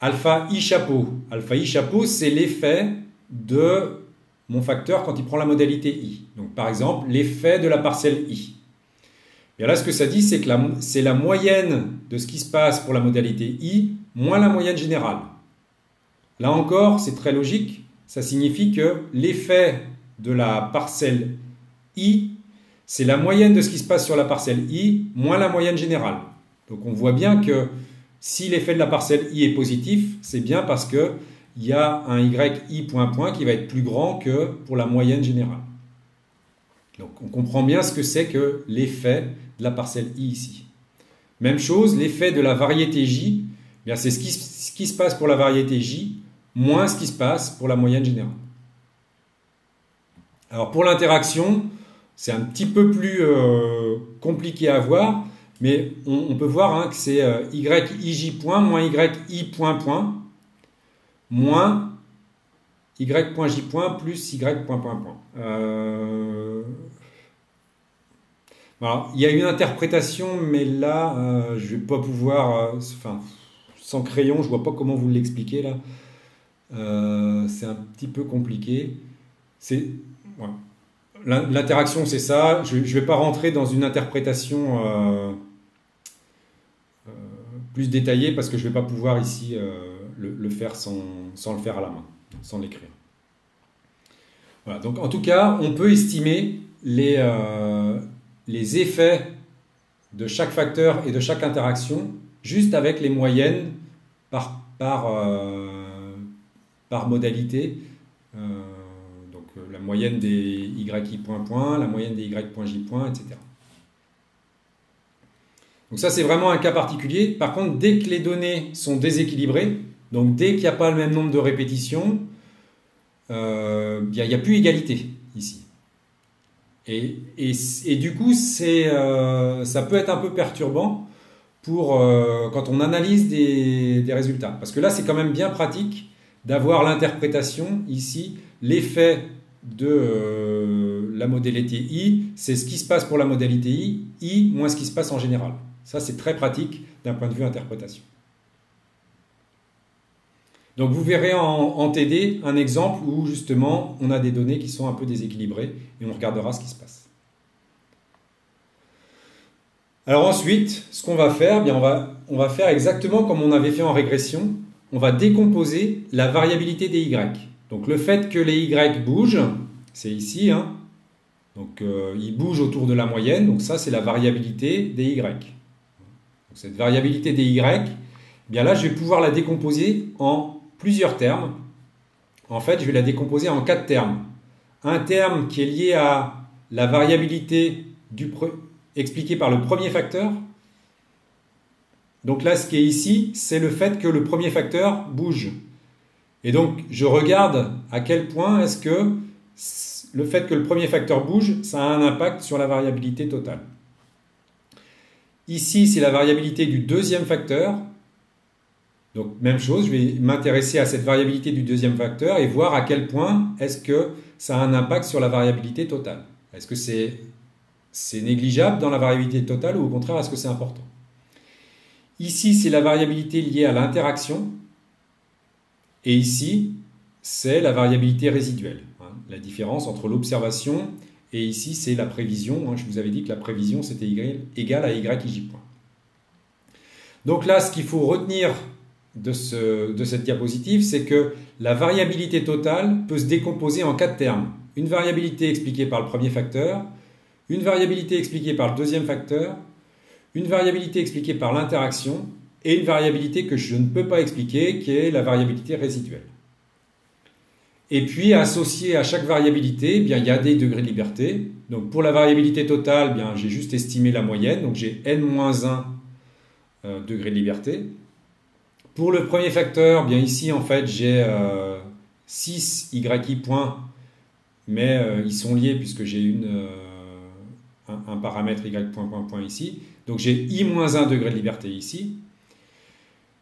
Alpha i chapeau, c'est l'effet de mon facteur quand il prend la modalité i. Donc par exemple, l'effet de la parcelle i. Et là, ce que ça dit, c'est que c'est la moyenne de ce qui se passe pour la modalité i moins la moyenne générale. Là encore, c'est très logique. Ça signifie que l'effet de la parcelle i, c'est la moyenne de ce qui se passe sur la parcelle i moins la moyenne générale. Donc on voit bien que si l'effet de la parcelle i est positif, c'est bien parce que il y a un yi point point qui va être plus grand que pour la moyenne générale. Donc on comprend bien ce que c'est que l'effet de la parcelle i ici. Même chose, l'effet de la variété j, c'est ce qui se passe pour la variété j moins ce qui se passe pour la moyenne générale. Alors pour l'interaction, c'est un petit peu plus compliqué à voir, mais on peut voir que c'est yij point moins yi point point moins y point j point plus y point point point. Alors, il y a une interprétation, mais là, je ne vais pas pouvoir... sans crayon, je ne vois pas comment vous l'expliquer là. C'est un petit peu compliqué. L'interaction, c'est ça. Je ne vais pas rentrer dans une interprétation plus détaillée parce que je ne vais pas pouvoir ici le faire sans le faire à la main, sans l'écrire. Voilà, donc en tout cas, on peut estimer les effets de chaque facteur et de chaque interaction juste avec les moyennes par modalité. Donc la moyenne des yi point point, la moyenne des y point j point, etc. Donc ça, c'est vraiment un cas particulier. Par contre, dès que les données sont déséquilibrées, donc dès qu'il n'y a pas le même nombre de répétitions, il n'y a plus égalité ici. Et du coup, ça peut être un peu perturbant quand on analyse des résultats. Parce que là, c'est quand même bien pratique d'avoir l'interprétation ici, l'effet de la modalité i, c'est ce qui se passe pour la modalité i moins ce qui se passe en général. Ça, c'est très pratique d'un point de vue interprétation. Donc vous verrez en TD un exemple où justement on a des données qui sont un peu déséquilibrées et on regardera ce qui se passe. Alors ensuite, ce qu'on va faire, on va faire exactement comme on avait fait en régression. On va décomposer la variabilité des y. Donc le fait que les y bougent, c'est ici, hein. Donc ils bougent autour de la moyenne, donc ça c'est la variabilité des y. Donc, cette variabilité des y, bien là je vais pouvoir la décomposer en plusieurs termes. En fait, je vais la décomposer en 4 termes. Un terme qui est lié à la variabilité expliquée par le premier facteur. Donc là, ce qui est ici, c'est le fait que le premier facteur bouge. Et donc, je regarde à quel point est-ce que le fait que le premier facteur bouge, ça a un impact sur la variabilité totale. Ici, c'est la variabilité du deuxième facteur. Donc, même chose, je vais m'intéresser à cette variabilité du deuxième facteur et voir à quel point est-ce que ça a un impact sur la variabilité totale. Est-ce que c'est négligeable dans la variabilité totale ou au contraire, est-ce que c'est important? Ici, c'est la variabilité liée à l'interaction. Et ici, c'est la variabilité résiduelle. La différence entre l'observation et ici, c'est la prévision. Je vous avais dit que la prévision, c'était égal à y ij point. Donc là, ce qu'il faut retenir de cette diapositive, c'est que la variabilité totale peut se décomposer en 4 termes. Une variabilité expliquée par le premier facteur, une variabilité expliquée par le deuxième facteur, une variabilité expliquée par l'interaction et une variabilité que je ne peux pas expliquer, qui est la variabilité résiduelle. Et puis, associé à chaque variabilité, eh bien, il y a des degrés de liberté. Donc, pour la variabilité totale, eh bien, j'ai juste estimé la moyenne, donc j'ai n-1 degrés de liberté. Pour le premier facteur, eh bien, ici, en fait, j'ai 6 yi points, mais ils sont liés puisque j'ai un paramètre y point ici. Donc, j'ai i-1 degré de liberté ici.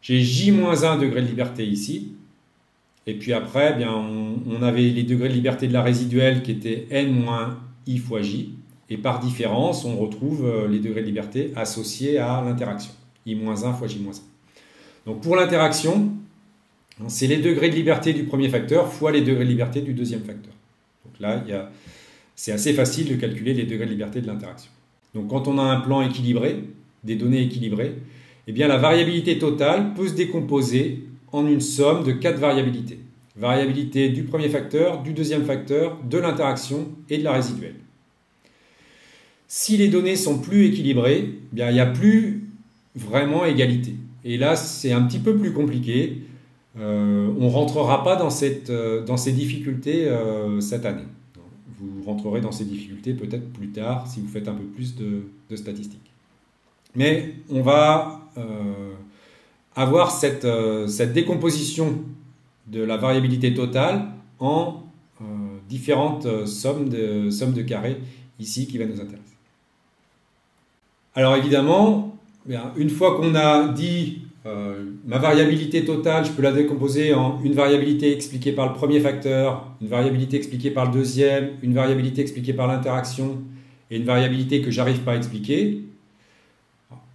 J'ai j-1 degré de liberté ici. Et puis après, eh bien, on avait les degrés de liberté de la résiduelle qui étaient n-i fois j. Et par différence, on retrouve les degrés de liberté associés à l'interaction. i-1 fois j-1. Donc pour l'interaction, c'est les degrés de liberté du premier facteur fois les degrés de liberté du deuxième facteur. Donc là, c'est assez facile de calculer les degrés de liberté de l'interaction. Donc quand on a un plan équilibré, des données équilibrées, eh bien la variabilité totale peut se décomposer en une somme de 4 variabilités. Variabilité du premier facteur, du deuxième facteur, de l'interaction et de la résiduelle. Si les données sont plus équilibrées, eh bien, il n'y a plus vraiment égalité. Et là, c'est un petit peu plus compliqué. On ne rentrera pas dans ces difficultés cette année. Vous rentrerez dans ces difficultés peut-être plus tard si vous faites un peu plus de statistiques. Mais on va avoir cette décomposition de la variabilité totale en différentes sommes de carrés ici qui va nous intéresser. Alors évidemment, une fois qu'on a dit ma variabilité totale, je peux la décomposer en une variabilité expliquée par le premier facteur, une variabilité expliquée par le deuxième, une variabilité expliquée par l'interaction et une variabilité que j'arrive pas à expliquer.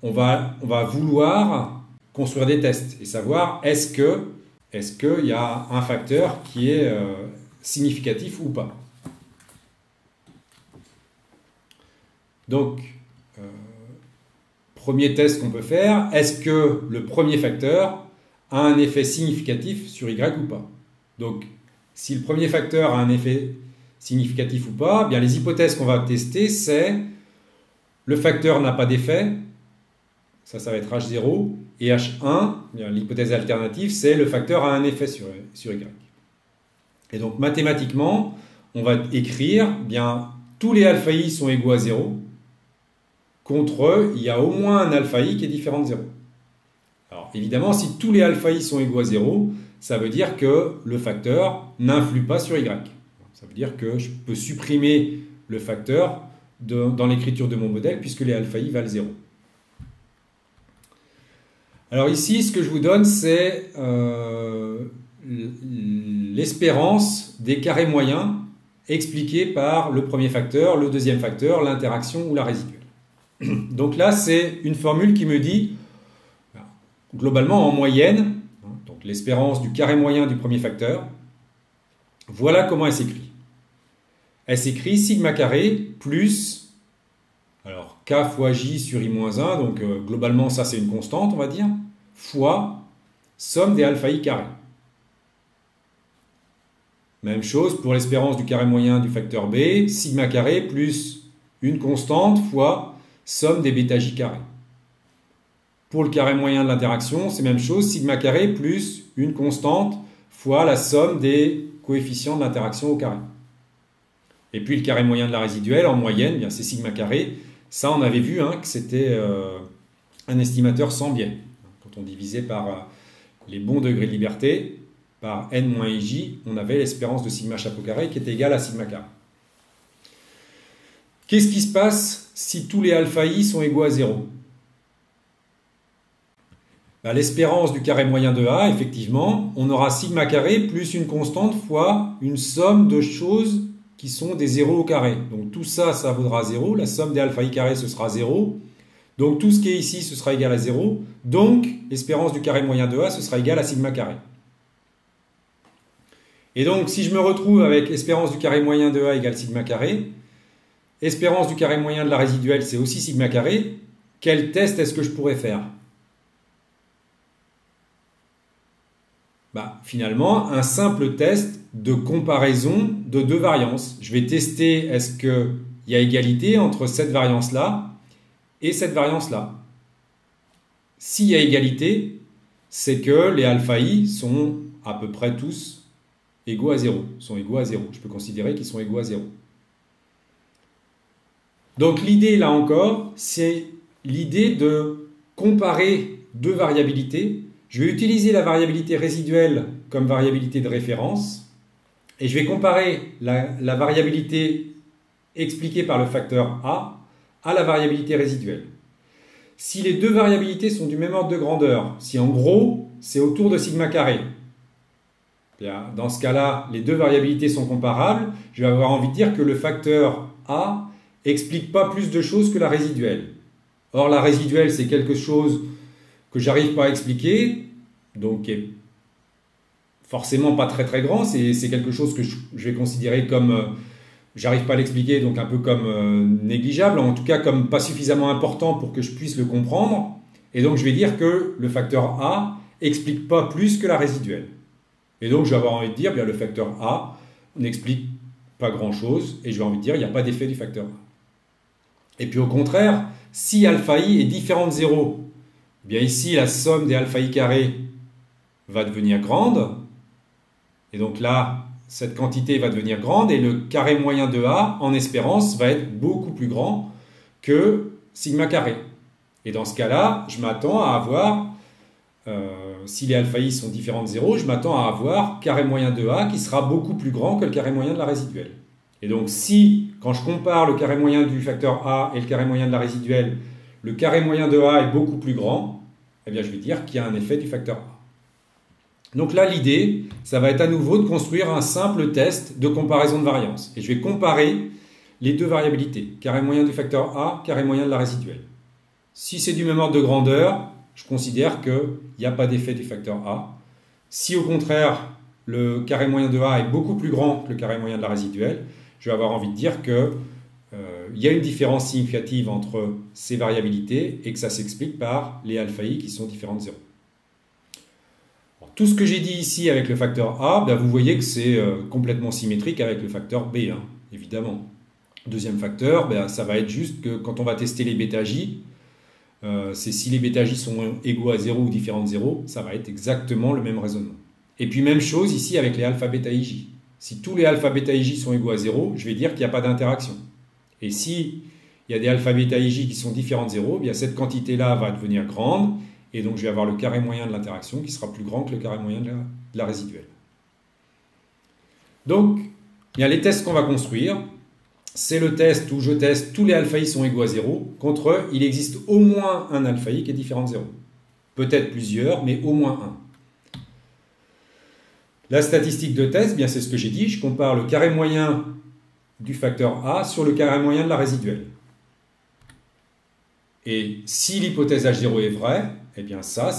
On va vouloir construire des tests et savoir est-ce qu'il y a un facteur qui est significatif ou pas. Donc, premier test qu'on peut faire, est-ce que le premier facteur a un effet significatif sur Y ou pas? Donc, si le premier facteur a un effet significatif ou pas, bien les hypothèses qu'on va tester, c'est le facteur n'a pas d'effet, ça va être H0, et H1, l'hypothèse alternative, c'est le facteur a un effet sur Y. Et donc, mathématiquement, on va écrire, bien, tous les alpha i sont égaux à 0, contre eux, il y a au moins un alpha i qui est différent de 0. Alors, évidemment, si tous les alpha i sont égaux à 0, ça veut dire que le facteur n'influe pas sur Y. Ça veut dire que je peux supprimer le facteur dans l'écriture de mon modèle puisque les alpha i valent 0. Alors ici, ce que je vous donne, c'est l'espérance des carrés moyens expliqués par le premier facteur, le deuxième facteur, l'interaction ou la résiduelle. Donc là, c'est une formule qui me dit, globalement en moyenne, donc l'espérance du carré moyen du premier facteur, voilà comment elle s'écrit. Elle s'écrit sigma carré plus, alors k fois j sur i-1, donc globalement ça c'est une constante on va dire, fois somme des alpha i carré. Même chose pour l'espérance du carré moyen du facteur b, sigma carré plus une constante fois somme des bêta j carré. Pour le carré moyen de l'interaction, c'est même chose, sigma carré plus une constante fois la somme des coefficients de l'interaction au carré. Et puis le carré moyen de la résiduelle, en moyenne, bien c'est sigma carré. Ça, on avait vu que c'était un estimateur sans biais. Quand on divisait par les bons degrés de liberté, par n-ij, on avait l'espérance de sigma chapeau carré qui était égale à sigma carré. Qu'est-ce qui se passe si tous les alpha i sont égaux à 0? L'espérance du carré moyen de A, effectivement, on aura sigma carré plus une constante fois une somme de choses qui sont des zéros au carré. Donc tout ça, ça vaudra 0. La somme des alpha i carré, ce sera 0. Donc tout ce qui est ici, ce sera égal à 0. Donc l'espérance du carré moyen de A, ce sera égal à sigma carré. Et donc si je me retrouve avec espérance du carré moyen de A égale sigma carré, espérance du carré moyen de la résiduelle, c'est aussi sigma carré, quel test est-ce que je pourrais faire? Finalement, un simple test de comparaison de deux variances. Je vais tester est-ce qu'il y a égalité entre cette variance-là et cette variance-là. S'il y a égalité, c'est que les alpha i sont à peu près tous égaux à 0. Sont égaux à 0. Je peux considérer qu'ils sont égaux à 0. Donc l'idée, là encore, c'est l'idée de comparer deux variabilités. Je vais utiliser la variabilité résiduelle comme variabilité de référence et je vais comparer la variabilité expliquée par le facteur A à la variabilité résiduelle. Si les deux variabilités sont du même ordre de grandeur, si en gros c'est autour de sigma carré, dans ce cas-là, les deux variabilités sont comparables, je vais avoir envie de dire que le facteur A explique pas plus de choses que la résiduelle. Or, la résiduelle, c'est quelque chose que j'arrive pas à expliquer, donc qui est forcément pas très très grand. C'est quelque chose que je vais considérer comme, j'arrive pas à l'expliquer, donc un peu comme négligeable, en tout cas comme pas suffisamment important pour que je puisse le comprendre. Et donc, je vais dire que le facteur A explique pas plus que la résiduelle. Et donc, je vais avoir envie de dire, le facteur A n'explique pas grand-chose, et je vais envie de dire, il n'y a pas d'effet du facteur A. Et puis au contraire, si alpha i est différent de 0, bien ici la somme des alpha i carrés va devenir grande. Et donc là, cette quantité va devenir grande et le carré moyen de A, en espérance, va être beaucoup plus grand que sigma carré. Et dans ce cas-là, je m'attends à avoir, si les alpha i sont différents de 0, je m'attends à avoir carré moyen de A qui sera beaucoup plus grand que le carré moyen de la résiduelle. Et donc si, quand je compare le carré moyen du facteur A et le carré moyen de la résiduelle, le carré moyen de A est beaucoup plus grand, eh bien je vais dire qu'il y a un effet du facteur A. Donc là, l'idée, ça va être à nouveau de construire un simple test de comparaison de variance. Et je vais comparer les deux variabilités, carré moyen du facteur A, carré moyen de la résiduelle. Si c'est du même ordre de grandeur, je considère qu'il n'y a pas d'effet du facteur A. Si au contraire, le carré moyen de A est beaucoup plus grand que le carré moyen de la résiduelle, je vais avoir envie de dire qu'il y a une différence significative entre ces variabilités et que ça s'explique par les alpha i qui sont différents de 0. Tout ce que j'ai dit ici avec le facteur A, vous voyez que c'est complètement symétrique avec le facteur B, évidemment. Deuxième facteur, ça va être juste que quand on va tester les β-j, c'est si les β-j sont égaux à 0 ou différents de 0, ça va être exactement le même raisonnement. Et puis même chose ici avec les alpha β-ij. Si tous les alpha β-ij sont égaux à 0, je vais dire qu'il n'y a pas d'interaction. Et si il y a des alpha β-ij qui sont différents de 0, bien cette quantité-là va devenir grande, et donc je vais avoir le carré moyen de l'interaction qui sera plus grand que le carré moyen de la résiduelle. Donc, bien, les tests qu'on va construire, c'est le test où je teste tous les alpha i sont égaux à 0, contre il existe au moins un alpha i qui est différent de 0. Peut-être plusieurs, mais au moins un. La statistique de test, bien c'est ce que j'ai dit, je compare le carré moyen du facteur A sur le carré moyen de la résiduelle. Et si l'hypothèse H0 est vraie, eh bien ça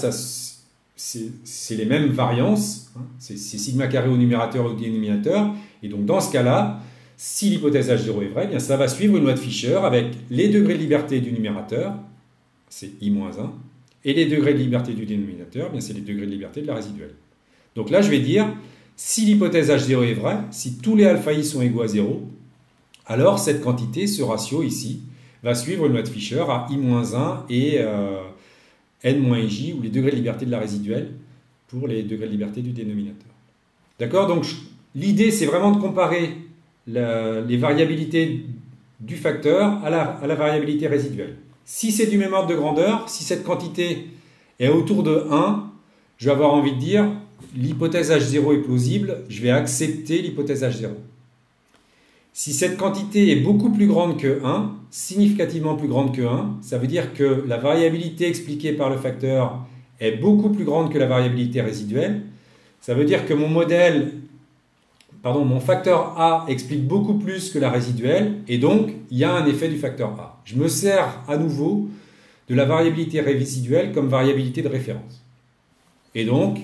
c'est les mêmes variances, c'est sigma carré au numérateur et au dénominateur, et donc dans ce cas-là, si l'hypothèse H0 est vraie, eh bien ça va suivre une loi de Fischer avec les degrés de liberté du numérateur, c'est I-1, et les degrés de liberté du dénominateur, eh bien c'est les degrés de liberté de la résiduelle. Donc là, je vais dire, si l'hypothèse H0 est vraie, si tous les alpha i sont égaux à 0, alors cette quantité, ce ratio ici, va suivre une loi de Fischer à I-1 et n-ij, ou les degrés de liberté de la résiduelle, pour les degrés de liberté du dénominateur. D'accord? Donc l'idée, c'est vraiment de comparer les variabilités du facteur à la variabilité résiduelle. Si c'est du même ordre de grandeur, si cette quantité est autour de 1, je vais avoir envie de dire, l'hypothèse H0 est plausible, je vais accepter l'hypothèse H0. Si cette quantité est beaucoup plus grande que 1, significativement plus grande que 1, ça veut dire que la variabilité expliquée par le facteur est beaucoup plus grande que la variabilité résiduelle. Ça veut dire que mon facteur A explique beaucoup plus que la résiduelle, et donc il y a un effet du facteur A. Je me sers à nouveau de la variabilité résiduelle comme variabilité de référence. Et donc,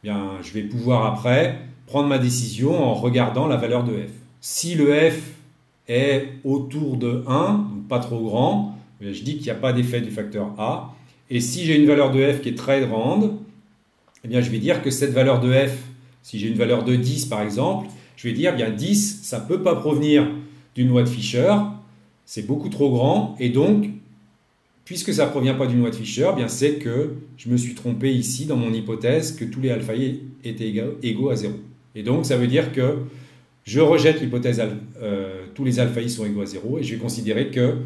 bien, je vais pouvoir après prendre ma décision en regardant la valeur de f. Si le f est autour de 1, donc pas trop grand, je dis qu'il n'y a pas d'effet du facteur A. Et si j'ai une valeur de f qui est très grande, eh bien, je vais dire que cette valeur de f, si j'ai une valeur de 10 par exemple, je vais dire eh bien 10, ça ne peut pas provenir d'une loi de Fisher, c'est beaucoup trop grand, et donc, puisque ça ne provient pas d'une loi de Fisher, eh bien c'est que je me suis trompé ici dans mon hypothèse que tous les alpha i étaient égaux à 0. Et donc, ça veut dire que je rejette l'hypothèse tous les alpha i sont égaux à 0, et je vais considérer qu'il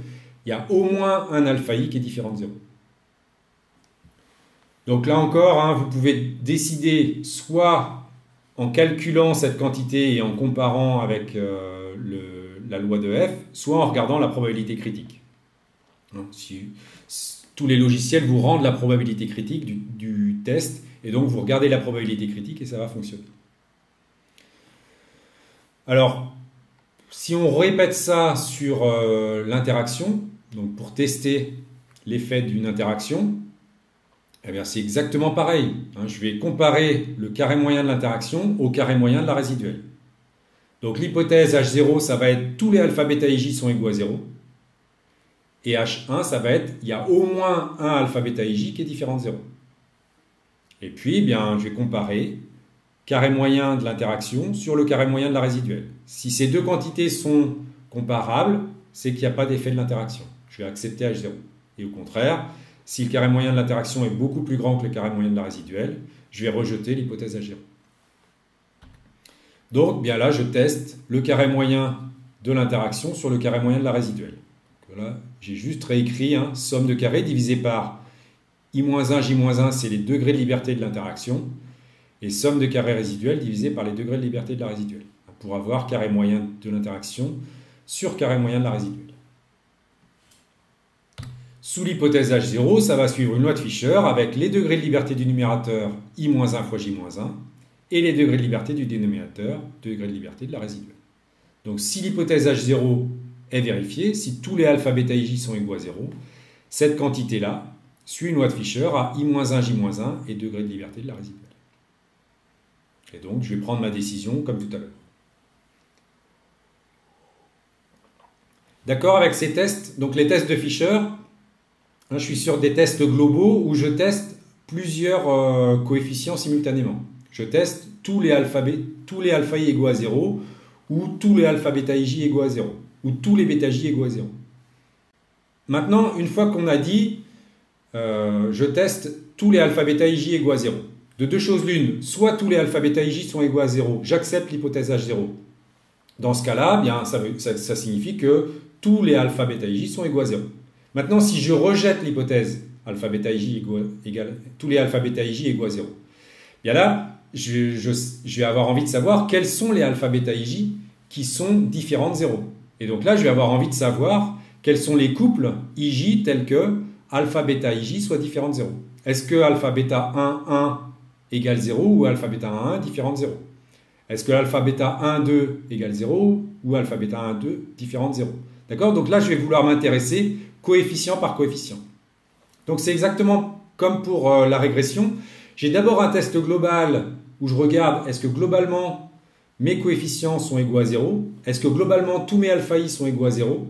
y a au moins un alpha i qui est différent de 0. Donc là encore, hein, vous pouvez décider soit en calculant cette quantité et en comparant avec la loi de f, soit en regardant la probabilité critique. Tous les logiciels vous rendent la probabilité critique du test, et donc vous regardez la probabilité critique et ça va fonctionner. Alors, si on répète ça sur l'interaction, donc pour tester l'effet d'une interaction, eh bien c'est exactement pareil. Je vais comparer le carré moyen de l'interaction au carré moyen de la résiduelle. Donc l'hypothèse H0, ça va être tous les alpha, bêta et j sont égaux à 0. Et H1, ça va être, il y a au moins un alpha, bêta et j qui est différent de 0. Et puis, eh bien, je vais comparer carré moyen de l'interaction sur le carré moyen de la résiduelle. Si ces deux quantités sont comparables, c'est qu'il n'y a pas d'effet de l'interaction. Je vais accepter H0. Et au contraire, si le carré moyen de l'interaction est beaucoup plus grand que le carré moyen de la résiduelle, je vais rejeter l'hypothèse H0. Donc, bien là, je teste le carré moyen de l'interaction sur le carré moyen de la résiduelle. Voilà, j'ai juste réécrit somme de carrés divisé par i-1, j-1, c'est les degrés de liberté de l'interaction, et somme de carrés résiduels divisé par les degrés de liberté de la résiduelle, pour avoir carré moyen de l'interaction sur carré moyen de la résiduelle. Sous l'hypothèse H0, ça va suivre une loi de Fisher avec les degrés de liberté du numérateur i-1 fois j-1 et les degrés de liberté du dénominateur, degrés de liberté de la résiduelle. Donc si l'hypothèse H0 est vérifiée, si tous les alpha, bêta et j sont égaux à 0, cette quantité-là suit une loi de Fisher à i-1, j-1 et degré de liberté de la résiduelle. Et donc je vais prendre ma décision comme tout à l'heure. D'accord avec ces tests? Donc les tests de Fisher, je suis sur des tests globaux où je teste plusieurs coefficients simultanément. Je teste tous les alpha i égaux à 0 ou tous les alpha bêta ij égaux à 0 ou tous les bêta j égaux à 0. Maintenant, une fois qu'on a dit je teste tous les alpha bêta ij égaux à 0, de deux choses l'une, soit tous les alpha bêta ij sont égaux à 0, j'accepte l'hypothèse H0. Dans ce cas-là, bien, ça signifie que tous les alpha bêta ij sont égaux à 0. Maintenant, si je rejette l'hypothèse alpha bêta ij égale tous les alpha bêta ij égaux à 0, bien là, je vais avoir envie de savoir quels sont les alpha bêta ij qui sont différents de 0. Et donc là, je vais avoir envie de savoir quels sont les couples ij tels que alpha bêta ij soit différent de 0. Est-ce que alpha bêta 1, 1 égale 0 ou alpha bêta 1, 1 différent de 0? Est-ce que alpha bêta 1, 2 égale 0 ou alpha bêta 1, 2 différent de 0? D'accord? Donc là, je vais vouloir m'intéresser coefficient par coefficient. Donc c'est exactement comme pour la régression. J'ai d'abord un test global où je regarde est-ce que globalement mes coefficients sont égaux à 0? Est-ce que globalement tous mes alpha i sont égaux à 0?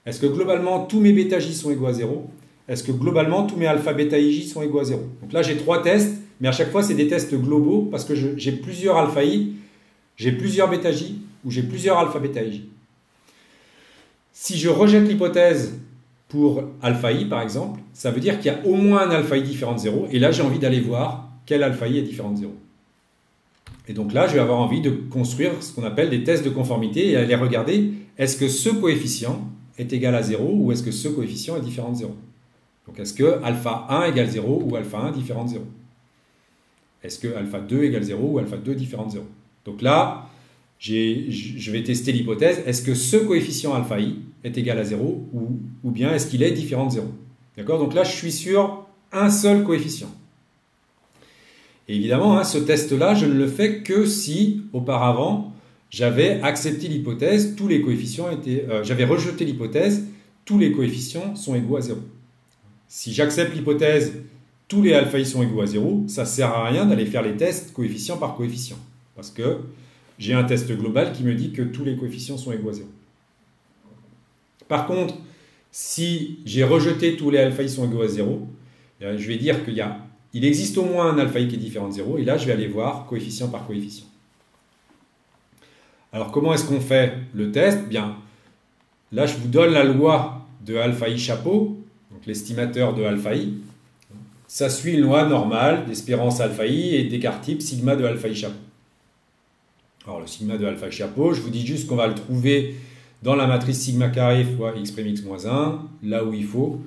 Est-ce que globalement tous mes bêta j sont égaux à 0? Est-ce que globalement tous mes alpha bêta ij sont égaux à 0? Donc là j'ai 3 tests, mais à chaque fois c'est des tests globaux parce que j'ai plusieurs alpha i, j'ai plusieurs bêta j ou j'ai plusieurs alpha bêta ij. Si je rejette l'hypothèse pour alpha i par exemple, ça veut dire qu'il y a au moins un alpha i différent de 0 et là j'ai envie d'aller voir quel alpha i est différent de 0. Et donc là, je vais avoir envie de construire ce qu'on appelle des tests de conformité et aller regarder est-ce que ce coefficient est égal à 0 ou est-ce que ce coefficient est différent de 0. Donc est-ce que alpha 1 égale 0 ou alpha 1 différent de 0. Est-ce que alpha 2 égale 0 ou alpha 2 différent de 0. Donc là, je vais tester l'hypothèse est-ce que ce coefficient alpha i est égal à 0 ou bien est-ce qu'il est différent de 0. D'accord? Donc là, je suis sur un seul coefficient. Et évidemment, ce test-là, je ne le fais que si, auparavant, j'avais accepté l'hypothèse, tous les coefficients j'avais rejeté l'hypothèse, tous les coefficients sont égaux à 0. Si j'accepte l'hypothèse, tous les alpha i sont égaux à 0, ça ne sert à rien d'aller faire les tests coefficient par coefficient. Parce que j'ai un test global qui me dit que tous les coefficients sont égaux à 0. Par contre, si j'ai rejeté tous les alpha i sont égaux à 0, je vais dire qu'il y a il existe au moins un alpha i qui est différent de 0, et là, je vais aller voir coefficient par coefficient. Alors, comment est-ce qu'on fait le test? Bien, là, je vous donne la loi de alpha i chapeau, donc l'estimateur de alpha i. Ça suit une loi normale d'espérance alpha i et d'écart type sigma de alpha i chapeau. Alors, le sigma de alpha i chapeau, je vous dis juste qu'on va le trouver dans la matrice sigma carré fois x' x moins 1, là où il faut,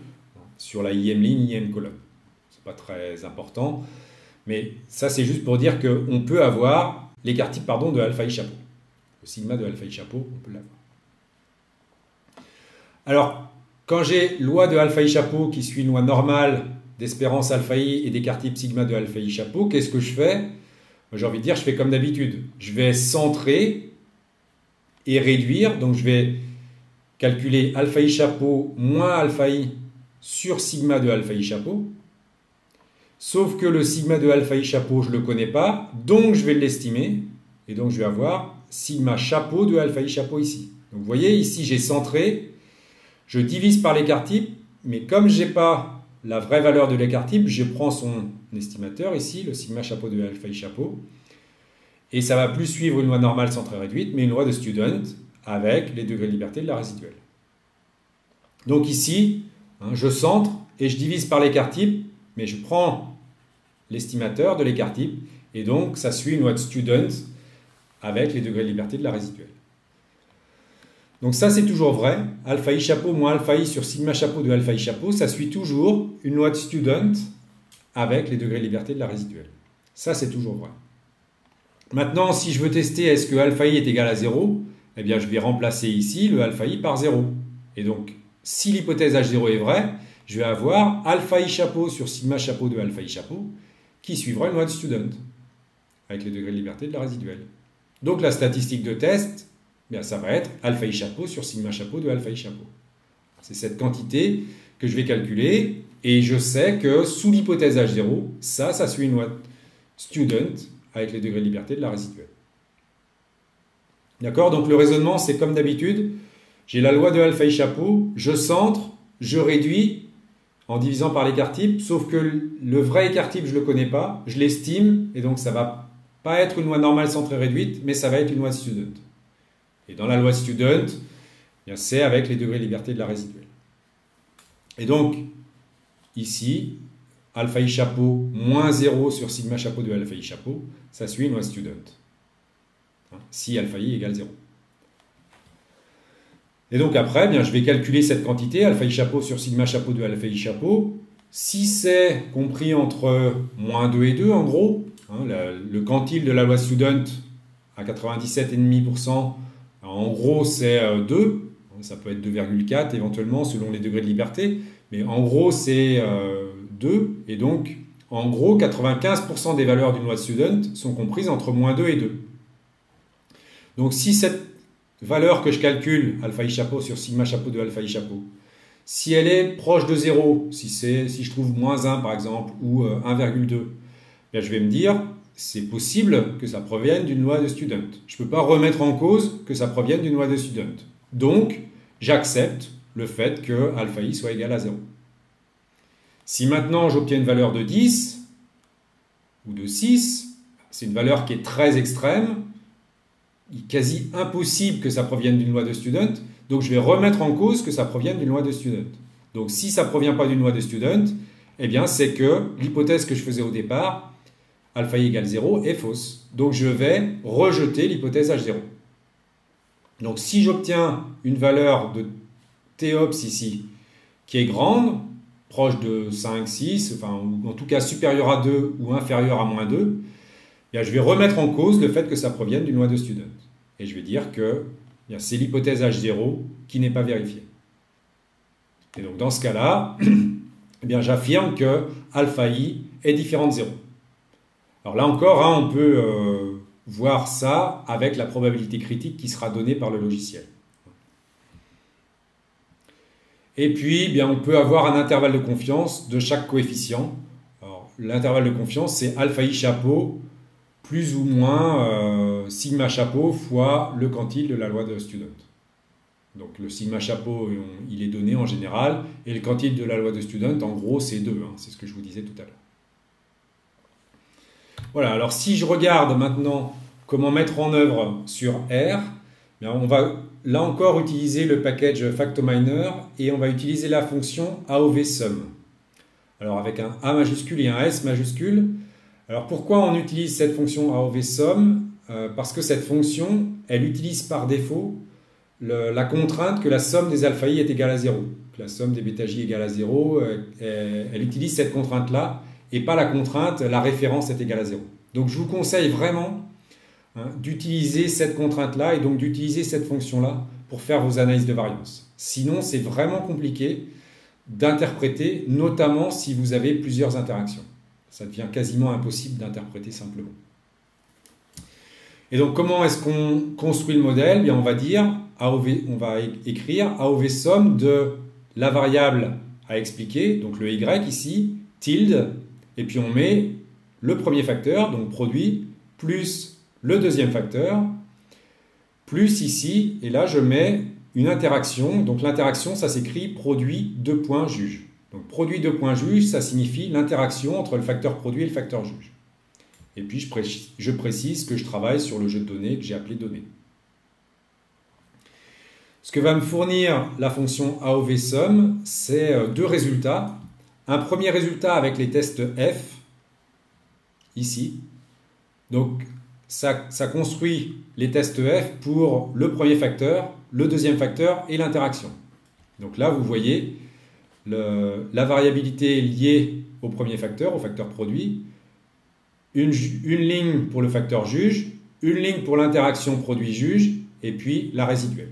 sur la im ligne, im colonne. C'est pas très important, mais ça, c'est juste pour dire qu'on peut avoir l'écart type de alpha i chapeau. Le sigma de alpha i chapeau, on peut l'avoir. Alors, quand j'ai loi de alpha i chapeau qui suit une loi normale d'espérance alpha i et d'écart type sigma de alpha i chapeau, qu'est-ce que je fais? J'ai envie de dire, je fais comme d'habitude. Je vais centrer et réduire. Donc, je vais calculer alpha i chapeau moins alpha i sur sigma de alpha i chapeau. Sauf que le sigma de alpha i chapeau, je ne le connais pas. Donc, je vais l'estimer. Et donc, je vais avoir sigma chapeau de alpha i chapeau ici. Donc, vous voyez, ici, j'ai centré. Je divise par l'écart type. Mais comme je n'ai pas la vraie valeur de l'écart type, je prends son estimateur ici, le sigma chapeau de alpha i chapeau. Et ça va plus suivre une loi normale centrée réduite, mais une loi de student avec les degrés de liberté de la résiduelle. Donc ici, je centre et je divise par l'écart type, mais je prends l'estimateur de l'écart type, et donc ça suit une loi de student avec les degrés de liberté de la résiduelle. Donc ça, c'est toujours vrai. Alpha i chapeau moins alpha i sur sigma chapeau de alpha i chapeau, ça suit toujours une loi de student avec les degrés de liberté de la résiduelle. Ça, c'est toujours vrai. Maintenant, si je veux tester est-ce que alpha i est égal à 0, eh bien, je vais remplacer ici le alpha i par 0. Et donc, si l'hypothèse H0 est vraie, je vais avoir alpha i chapeau sur sigma chapeau de alpha i chapeau qui suivra une loi de student avec les degrés de liberté de la résiduelle. Donc, la statistique de test, bien, ça va être alpha i chapeau sur sigma chapeau de alpha i chapeau. C'est cette quantité que je vais calculer et je sais que sous l'hypothèse H0, ça suit une loi student avec les degrés de liberté de la résiduelle. D'accord? Donc le raisonnement, c'est comme d'habitude. J'ai la loi de alpha i chapeau, je centre, je réduis en divisant par l'écart type, sauf que le vrai écart type, je ne le connais pas, je l'estime, et donc ça ne va pas être une loi normale centrée réduite, mais ça va être une loi student. Et dans la loi student, c'est avec les degrés de liberté de la résiduelle. Et donc, ici, alpha i chapeau moins 0 sur sigma chapeau de alpha i chapeau, ça suit une loi student. Si alpha i égale 0. Et donc après, bien, je vais calculer cette quantité, alpha i chapeau sur sigma chapeau de alpha i chapeau. Si c'est compris entre moins 2 et 2, en gros, le quantile de la loi student à 97,5%, en gros, c'est 2. Ça peut être 2,4 éventuellement selon les degrés de liberté. Mais en gros, c'est 2. Et donc, en gros, 95% des valeurs d'une loi de student sont comprises entre moins 2 et 2. Donc, si cette valeur que je calcule, alpha i chapeau sur sigma chapeau de alpha i chapeau, si elle est proche de 0, si je trouve moins 1 par exemple, ou 1,2, je vais me dire, c'est possible que ça provienne d'une loi de student. Je ne peux pas remettre en cause que ça provienne d'une loi de student. Donc, j'accepte le fait que alpha i soit égal à 0. Si maintenant j'obtiens une valeur de 10 ou de 6, c'est une valeur qui est très extrême, quasi impossible que ça provienne d'une loi de student, donc je vais remettre en cause que ça provienne d'une loi de student. Donc si ça ne provient pas d'une loi de student, eh bien c'est que l'hypothèse que je faisais au départ, alpha i égale 0, est fausse. Donc je vais rejeter l'hypothèse H0. Donc si j'obtiens une valeur de Théops ici, qui est grande, proche de 5, 6, enfin, ou en tout cas supérieure à 2 ou inférieure à moins 2, bien, je vais remettre en cause le fait que ça provienne d'une loi de student. Et je vais dire que c'est l'hypothèse H0 qui n'est pas vérifiée. Et donc dans ce cas-là, eh bien, j'affirme que alpha i est différent de 0. Alors là encore, on peut voir ça avec la probabilité critique qui sera donnée par le logiciel. Et puis, bien, on peut avoir un intervalle de confiance de chaque coefficient. L'intervalle de confiance, c'est alpha i chapeau plus ou moins sigma chapeau fois le quantile de la loi de student. Donc le sigma chapeau, il est donné en général, et le quantile de la loi de student, en gros, c'est 2. C'est ce que je vous disais tout à l'heure. Voilà, alors si je regarde maintenant comment mettre en œuvre sur R, bien on va là encore utiliser le package Factominer et on va utiliser la fonction AOVSum. Alors avec un A majuscule et un S majuscule. Alors pourquoi on utilise cette fonction AOVSum? Parce que cette fonction, elle utilise par défaut la contrainte que la somme des alpha i est égale à 0. Que la somme des bêta j est égale à 0, elle utilise cette contrainte-là et pas la contrainte, la référence est égale à 0. Donc je vous conseille vraiment d'utiliser cette contrainte-là et donc d'utiliser cette fonction-là pour faire vos analyses de variance. Sinon, c'est vraiment compliqué d'interpréter, notamment si vous avez plusieurs interactions. Ça devient quasiment impossible d'interpréter simplement. Et donc, comment est-ce qu'on construit le modèle? Bien, on va dire, on va écrire AOVSum de la variable à expliquer, donc le y ici, tilde, et puis on met le premier facteur, donc produit, plus le deuxième facteur, plus ici, et là je mets une interaction. Donc l'interaction, ça s'écrit produit deux points juge. Donc produit deux points juge, ça signifie l'interaction entre le facteur produit et le facteur juge. Et puis je précise que je travaille sur le jeu de données que j'ai appelé données. Ce que va me fournir la fonction AOVSum, c'est deux résultats. Un premier résultat avec les tests F, ici. Donc ça construit les tests F pour le premier facteur, le deuxième facteur et l'interaction. Donc là, vous voyez la variabilité liée au premier facteur, au facteur produit, une ligne pour le facteur juge, une ligne pour l'interaction produit-juge, et puis la résiduelle.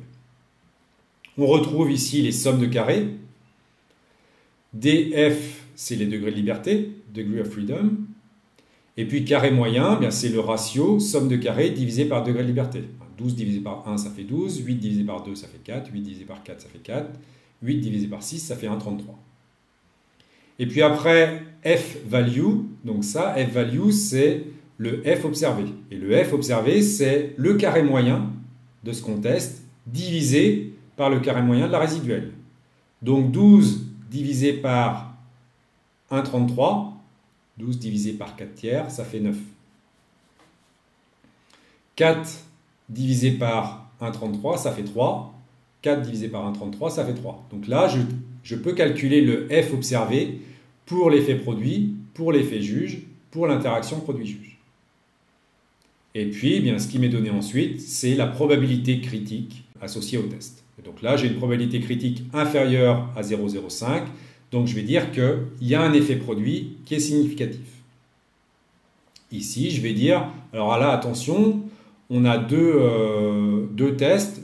On retrouve ici les sommes de carrés. df, c'est les degrés de liberté, degree of freedom. Et puis carré moyen, c'est le ratio somme de carrés divisé par degré de liberté. 12 divisé par 1, ça fait 12. 8 divisé par 2, ça fait 4. 8 divisé par 4, ça fait 4. 8 divisé par 6, ça fait 1,33. Et puis après, f value, donc ça, f value, c'est le f observé. Et le f observé, c'est le carré moyen de ce qu'on teste divisé par le carré moyen de la résiduelle. Donc 12 divisé par 1,33, 12 divisé par 4 tiers, ça fait 9. 4 divisé par 1,33, ça fait 3. 4 divisé par 1,33, ça fait 3. Donc là, je peux calculer le f observé pour l'effet produit, pour l'effet juge, pour l'interaction produit-juge. Et puis, ce qui m'est donné ensuite, c'est la probabilité critique associée au test. Et donc là, j'ai une probabilité critique inférieure à 0,05. Donc je vais dire qu'il y a un effet produit qui est significatif. Ici, je vais dire, alors là, attention, on a deux tests,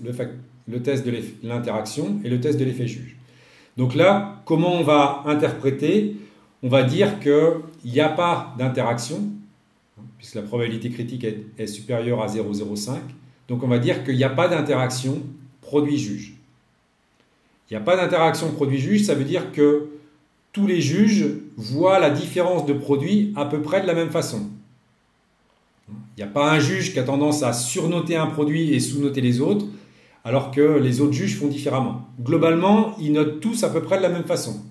le test de l'interaction et le test de l'effet juge. Donc là, comment on va interpréter? On va dire qu'il n'y a pas d'interaction, puisque la probabilité critique est supérieure à 0,05. Donc on va dire qu'il n'y a pas d'interaction produit-juge. Il n'y a pas d'interaction produit-juge, ça veut dire que tous les juges voient la différence de produit à peu près de la même façon. Il n'y a pas un juge qui a tendance à surnoter un produit et sous-noter les autres, alors que les autres juges font différemment. Globalement, ils notent tous à peu près de la même façon.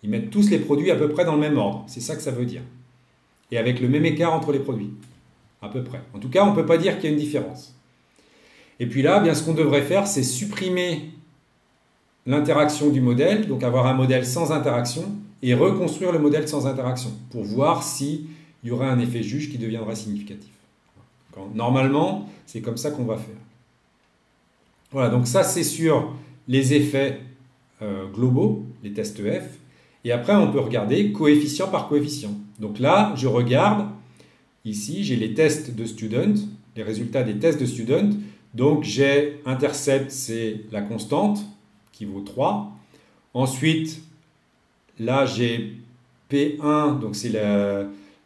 Ils mettent tous les produits à peu près dans le même ordre. C'est ça que ça veut dire. Et avec le même écart entre les produits. À peu près. En tout cas, on ne peut pas dire qu'il y a une différence. Et puis là, ce qu'on devrait faire, c'est supprimer l'interaction du modèle, donc avoir un modèle sans interaction, et reconstruire le modèle sans interaction, pour voir s'il y aurait un effet juge qui deviendrait significatif. Normalement, c'est comme ça qu'on va faire. Voilà, donc ça c'est sur les effets globaux, les tests F, et après on peut regarder coefficient par coefficient. Donc là, je regarde, ici j'ai les tests de student, les résultats des tests de student, donc j'ai intercept, c'est la constante, qui vaut 3. Ensuite, là, j'ai P1, donc c'est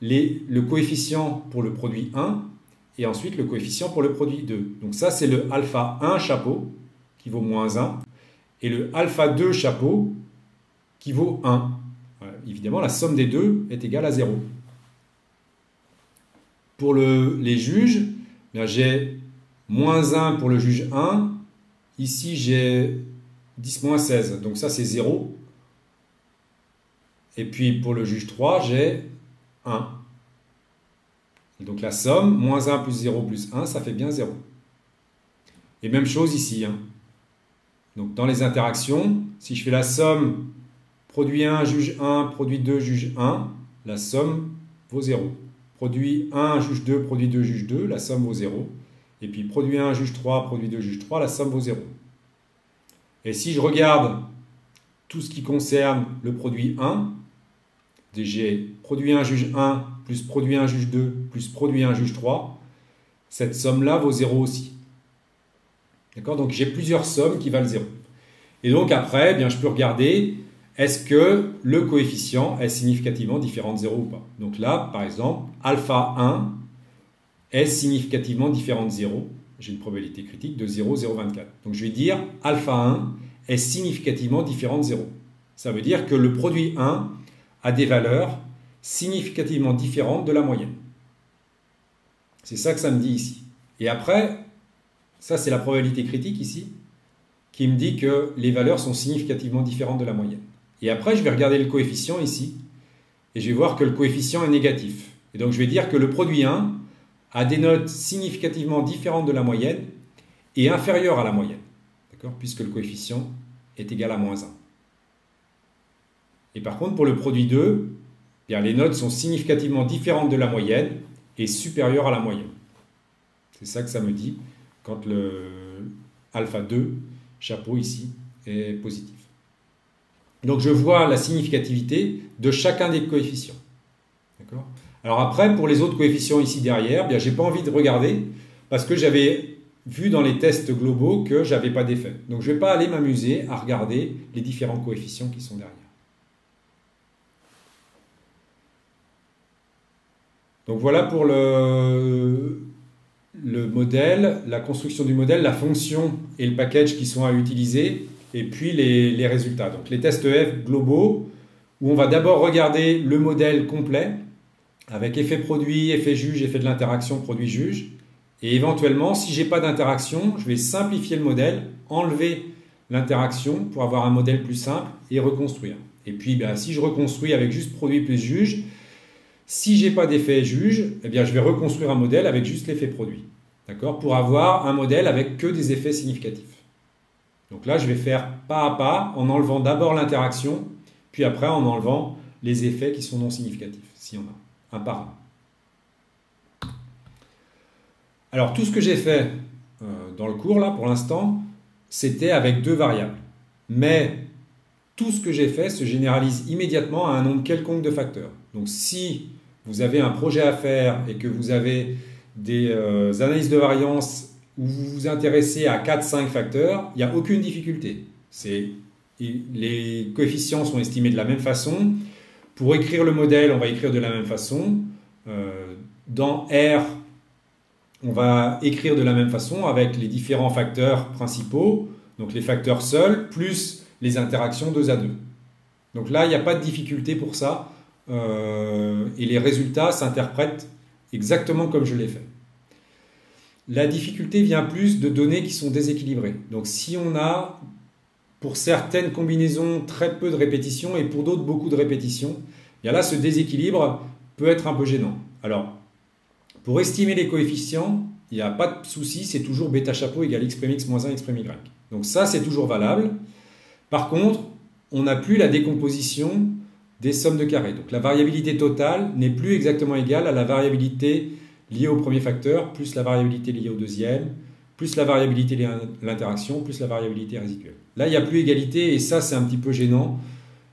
le coefficient pour le produit 1, et ensuite le coefficient pour le produit 2. Donc ça, c'est le alpha 1 chapeau, qui vaut moins 1, et le alpha 2 chapeau, qui vaut 1. Voilà. Évidemment, la somme des deux est égale à 0. Pour les juges, j'ai moins 1 pour le juge 1. Ici, j'ai 10 moins 16, donc ça c'est 0. Et puis pour le juge 3, j'ai 1. Et donc la somme, moins 1 plus 0 plus 1, ça fait bien 0. Et même chose ici. Hein. Donc dans les interactions, si je fais la somme produit 1, juge 1, produit 2, juge 1, la somme vaut 0. Produit 1, juge 2, produit 2, juge 2, la somme vaut 0. Et puis produit 1, juge 3, produit 2, juge 3, la somme vaut 0. Et si je regarde tout ce qui concerne le produit 1, j'ai produit 1, juge 1, plus produit 1, juge 2, plus produit 1, juge 3, cette somme-là vaut 0 aussi. D'accord? Donc j'ai plusieurs sommes qui valent 0. Et donc après, eh bien, je peux regarder, est-ce que le coefficient est significativement différent de 0 ou pas? Donc là, par exemple, alpha 1 est significativement différent de 0. J'ai une probabilité critique de 0,024. Donc je vais dire alpha 1 est significativement différent de 0. Ça veut dire que le produit 1 a des valeurs significativement différentes de la moyenne. C'est ça que ça me dit ici. Et après, ça c'est la probabilité critique ici, qui me dit que les valeurs sont significativement différentes de la moyenne. Et après, je vais regarder le coefficient ici, et je vais voir que le coefficient est négatif. Et donc je vais dire que le produit 1 a des notes significativement différentes de la moyenne et inférieures à la moyenne, d'accord, puisque le coefficient est égal à moins 1. Et par contre, pour le produit 2, bien, les notes sont significativement différentes de la moyenne et supérieures à la moyenne. C'est ça que ça me dit quand le alpha 2, chapeau ici, est positif. Donc je vois la significativité de chacun des coefficients. D'accord ? Alors après, pour les autres coefficients ici derrière, je n'ai pas envie de regarder parce que j'avais vu dans les tests globaux que je n'avais pas d'effet. Donc je ne vais pas aller m'amuser à regarder les différents coefficients qui sont derrière. Donc voilà pour le modèle, la construction du modèle, la fonction et le package qui sont à utiliser, et puis les résultats. Donc les tests F globaux, où on va d'abord regarder le modèle complet, avec effet produit, effet juge, effet de l'interaction, produit-juge. Et éventuellement, si je n'ai pas d'interaction, je vais simplifier le modèle, enlever l'interaction pour avoir un modèle plus simple et reconstruire. Et puis, si je reconstruis avec juste produit plus juge, si je n'ai pas d'effet juge, eh bien, je vais reconstruire un modèle avec juste l'effet produit. D'accord ? Pour avoir un modèle avec que des effets significatifs. Donc là, je vais faire pas à pas en enlevant d'abord l'interaction, puis après en enlevant les effets qui sont non significatifs, s'il y en a. Un par un. Alors tout ce que j'ai fait dans le cours là pour l'instant, c'était avec deux variables. Mais tout ce que j'ai fait se généralise immédiatement à un nombre quelconque de facteurs. Donc si vous avez un projet à faire et que vous avez des analyses de variance où vous vous intéressez à 4-5 facteurs, il n'y a aucune difficulté. Les coefficients sont estimés de la même façon. Pour écrire le modèle, on va écrire de la même façon. Dans R, on va écrire de la même façon avec les différents facteurs principaux, donc les facteurs seuls, plus les interactions 2 à 2. Donc là, il n'y a pas de difficulté pour ça. Et les résultats s'interprètent exactement comme je l'ai fait. La difficulté vient plus de données qui sont déséquilibrées. Donc si on a pour certaines combinaisons très peu de répétitions et pour d'autres beaucoup de répétitions, bien là ce déséquilibre peut être un peu gênant. Alors, pour estimer les coefficients, il n'y a pas de souci, c'est toujours bêta chapeau égale x' x moins 1 x'. Donc ça c'est toujours valable. Par contre, on n'a plus la décomposition des sommes de carrés. Donc la variabilité totale n'est plus exactement égale à la variabilité liée au premier facteur, plus la variabilité liée au deuxième, plus la variabilité liée à l'interaction, plus la variabilité résiduelle. Là, il n'y a plus égalité et ça, c'est un petit peu gênant.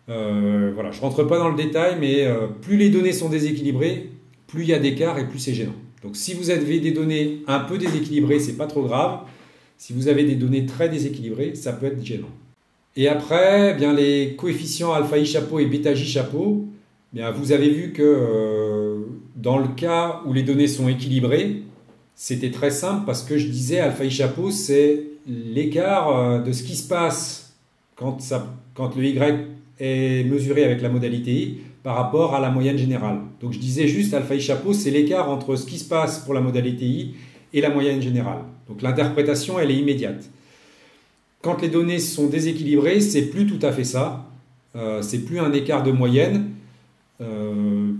Voilà, je ne rentre pas dans le détail, mais plus les données sont déséquilibrées, plus il y a d'écart et plus c'est gênant. Donc si vous avez des données un peu déséquilibrées, ce n'est pas trop grave. Si vous avez des données très déséquilibrées, ça peut être gênant. Et après, bien, les coefficients alpha i chapeau et bêta j chapeau, bien, vous avez vu que dans le cas où les données sont équilibrées, c'était très simple parce que je disais alpha i chapeau, c'est l'écart de ce qui se passe quand le y est mesuré avec la modalité i par rapport à la moyenne générale. Donc je disais juste alpha i chapeau, c'est l'écart entre ce qui se passe pour la modalité i et la moyenne générale. Donc l'interprétation, elle est immédiate. Quand les données sont déséquilibrées, c'est plus tout à fait ça. C'est plus un écart de moyenne.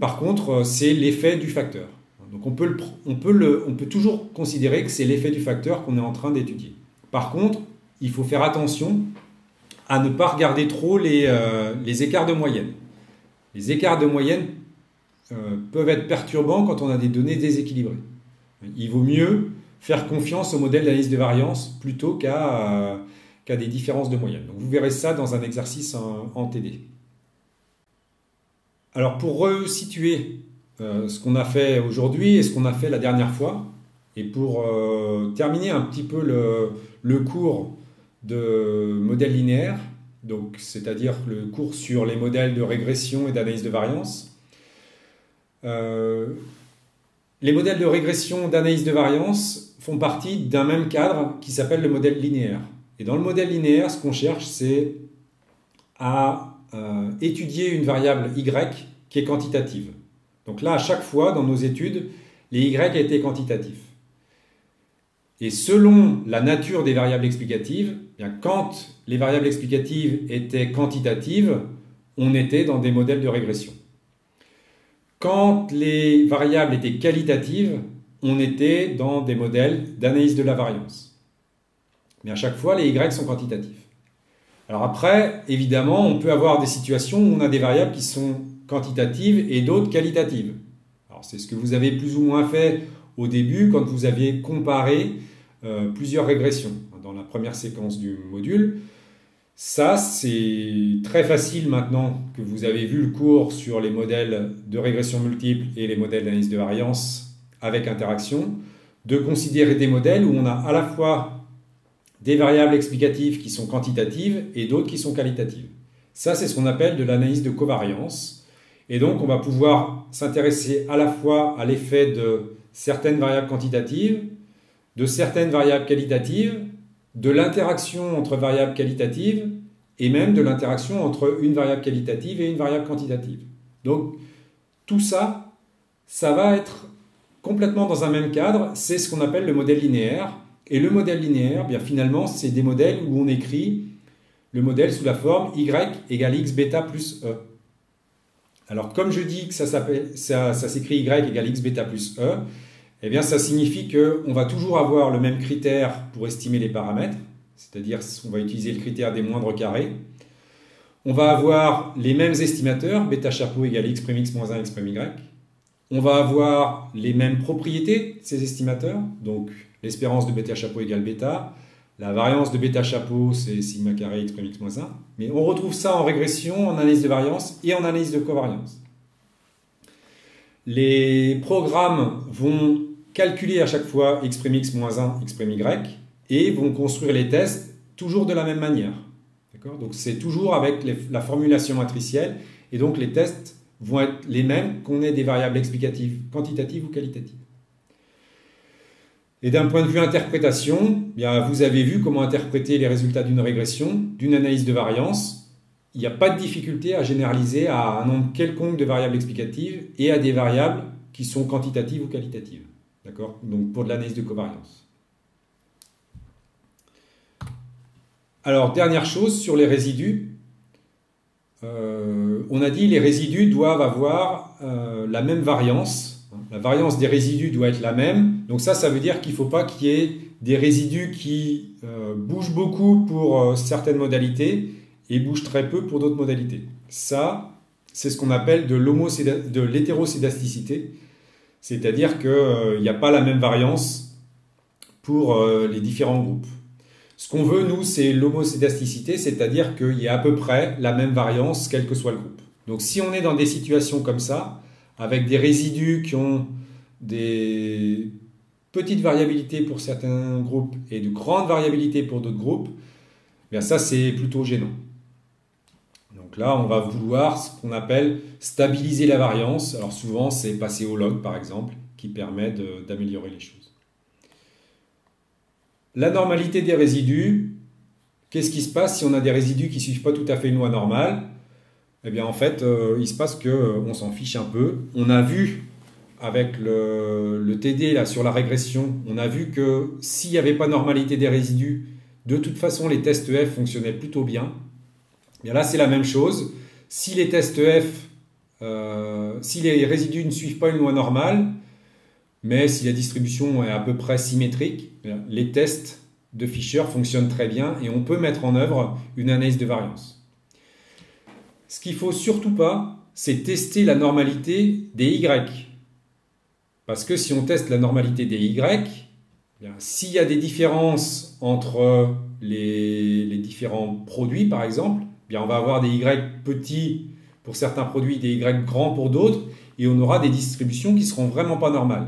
Par contre, c'est l'effet du facteur. Donc on peut toujours considérer que c'est l'effet du facteur qu'on est en train d'étudier. Par contre, il faut faire attention à ne pas regarder trop les écarts de moyenne. Les écarts de moyenne peuvent être perturbants quand on a des données déséquilibrées. Il vaut mieux faire confiance au modèle d'analyse de variance plutôt qu'à des différences de moyenne. Donc vous verrez ça dans un exercice en TD. Alors pour resituer ce qu'on a fait aujourd'hui et ce qu'on a fait la dernière fois, et pour terminer un petit peu le cours de modèles linéaires, donc c'est-à-dire le cours sur les modèles de régression et d'analyse de variance. Les modèles de régression d'analyse de variance font partie d'un même cadre qui s'appelle le modèle linéaire. Et dans le modèle linéaire, ce qu'on cherche, c'est à étudier une variable y qui est quantitative. Donc là, à chaque fois, dans nos études, les y étaient quantitatifs. Et selon la nature des variables explicatives, eh bien, quand les variables explicatives étaient quantitatives, on était dans des modèles de régression. Quand les variables étaient qualitatives, on était dans des modèles d'analyse de la variance. Mais à chaque fois, les y sont quantitatifs. Alors après, évidemment, on peut avoir des situations où on a des variables qui sont quantitatives et d'autres qualitatives. Alors c'est ce que vous avez plus ou moins fait au début quand vous aviez comparé plusieurs régressions dans la première séquence du module. Ça, c'est très facile maintenant que vous avez vu le cours sur les modèles de régression multiple et les modèles d'analyse de variance avec interaction, de considérer des modèles où on a à la fois des variables explicatives qui sont quantitatives et d'autres qui sont qualitatives. Ça, c'est ce qu'on appelle de l'analyse de covariance. Et donc, on va pouvoir s'intéresser à la fois à l'effet de certaines variables quantitatives, de certaines variables qualitatives, de l'interaction entre variables qualitatives et même de l'interaction entre une variable qualitative et une variable quantitative. Donc, tout ça, ça va être complètement dans un même cadre. C'est ce qu'on appelle le modèle linéaire. Et le modèle linéaire, bien finalement, c'est des modèles où on écrit le modèle sous la forme y égale x bêta plus e. Alors, comme je dis que ça s'écrit y égale x bêta plus e, eh bien, ça signifie qu'on va toujours avoir le même critère pour estimer les paramètres, c'est-à-dire on va utiliser le critère des moindres carrés. On va avoir les mêmes estimateurs, bêta chapeau égale x' moins 1, x' y. On va avoir les mêmes propriétés de ces estimateurs, donc l'espérance de bêta chapeau égale bêta, la variance de bêta chapeau c'est sigma carré x' moins 1, mais on retrouve ça en régression, en analyse de variance et en analyse de covariance. Les programmes vont calculer à chaque fois x' moins 1, x' y et vont construire les tests toujours de la même manière. Donc c'est toujours avec la formulation matricielle et donc les tests vont être les mêmes qu'on ait des variables explicatives quantitatives ou qualitatives. Et d'un point de vue interprétation, bien, vous avez vu comment interpréter les résultats d'une régression, d'une analyse de variance. Il n'y a pas de difficulté à généraliser à un nombre quelconque de variables explicatives et à des variables qui sont quantitatives ou qualitatives. D'accord ? Donc pour de l'analyse de covariance. Alors, dernière chose sur les résidus. On a dit que les résidus doivent avoir la même variance. La variance des résidus doit être la même. Donc ça veut dire qu'il ne faut pas qu'il y ait des résidus qui bougent beaucoup pour certaines modalités et bougent très peu pour d'autres modalités. Ça, c'est ce qu'on appelle de l'hétérocédasticité. C'est-à-dire qu'il n'y a pas la même variance pour les différents groupes. Ce qu'on veut, nous, c'est l'homocédasticité, c'est-à-dire qu'il y a à peu près la même variance, quel que soit le groupe. Donc si on est dans des situations comme ça, avec des résidus qui ont des petites variabilités pour certains groupes et de grandes variabilités pour d'autres groupes, bien ça, c'est plutôt gênant. Donc là, on va vouloir ce qu'on appelle stabiliser la variance. Alors souvent, c'est passer au log, par exemple, qui permet d'améliorer les choses. La normalité des résidus, qu'est-ce qui se passe si on a des résidus qui ne suivent pas tout à fait une loi normale? Eh bien, en fait, il se passe qu'on s'en fiche un peu. On a vu, avec le TD là, sur la régression, on a vu que s'il n'y avait pas normalité des résidus, de toute façon, les tests F fonctionnaient plutôt bien. Bien là, c'est la même chose. Si les tests F, si les résidus ne suivent pas une loi normale, mais si la distribution est à peu près symétrique, les tests de Fisher fonctionnent très bien et on peut mettre en œuvre une analyse de variance. Ce qu'il ne faut surtout pas, c'est tester la normalité des Y. Parce que si on teste la normalité des Y, s'il y a des différences entre les différents produits, par exemple, on va avoir des Y petits pour certains produits, des Y grands pour d'autres, et on aura des distributions qui ne seront vraiment pas normales.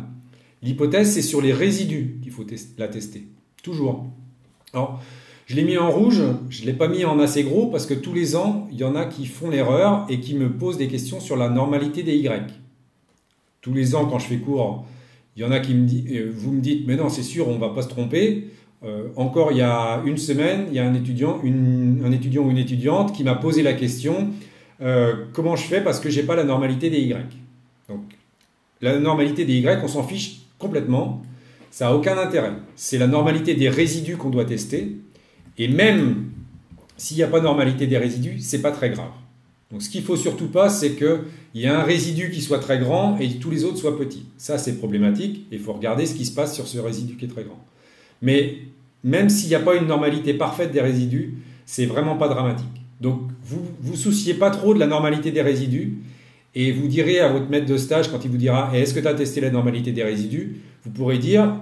L'hypothèse, c'est sur les résidus qu'il faut la tester, toujours. Alors, je l'ai mis en rouge, je ne l'ai pas mis en assez gros, parce que tous les ans, il y en a qui font l'erreur et qui me posent des questions sur la normalité des Y. Tous les ans, quand je fais cours, il y en a qui me disent, vous me dites, mais non, c'est sûr, on ne va pas se tromper. Encore il y a une semaine, il y a un étudiant ou une étudiante qui m'a posé la question, comment je fais parce que je n'ai pas la normalité des Y. Donc, la normalité des Y, on s'en fiche complètement, ça n'a aucun intérêt. C'est la normalité des résidus qu'on doit tester, et même s'il n'y a pas de normalité des résidus, ce n'est pas très grave. Donc ce qu'il ne faut surtout pas, c'est qu'il y ait un résidu qui soit très grand et tous les autres soient petits. Ça, c'est problématique, et il faut regarder ce qui se passe sur ce résidu qui est très grand. Mais même s'il n'y a pas une normalité parfaite des résidus, c'est vraiment pas dramatique. Donc vous vous souciez pas trop de la normalité des résidus, et vous direz à votre maître de stage, quand il vous dira est-ce que tu as testé la normalité des résidus, vous pourrez dire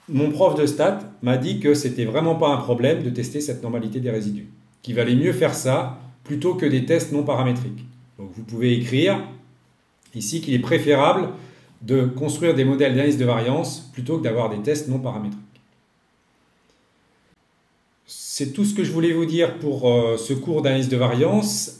mon prof de stats m'a dit que c'était vraiment pas un problème de tester cette normalité des résidus, qu'il valait mieux faire ça plutôt que des tests non paramétriques. Donc vous pouvez écrire ici qu'il est préférable de construire des modèles d'analyse de variance plutôt que d'avoir des tests non paramétriques. C'est tout ce que je voulais vous dire pour ce cours d'analyse de variance.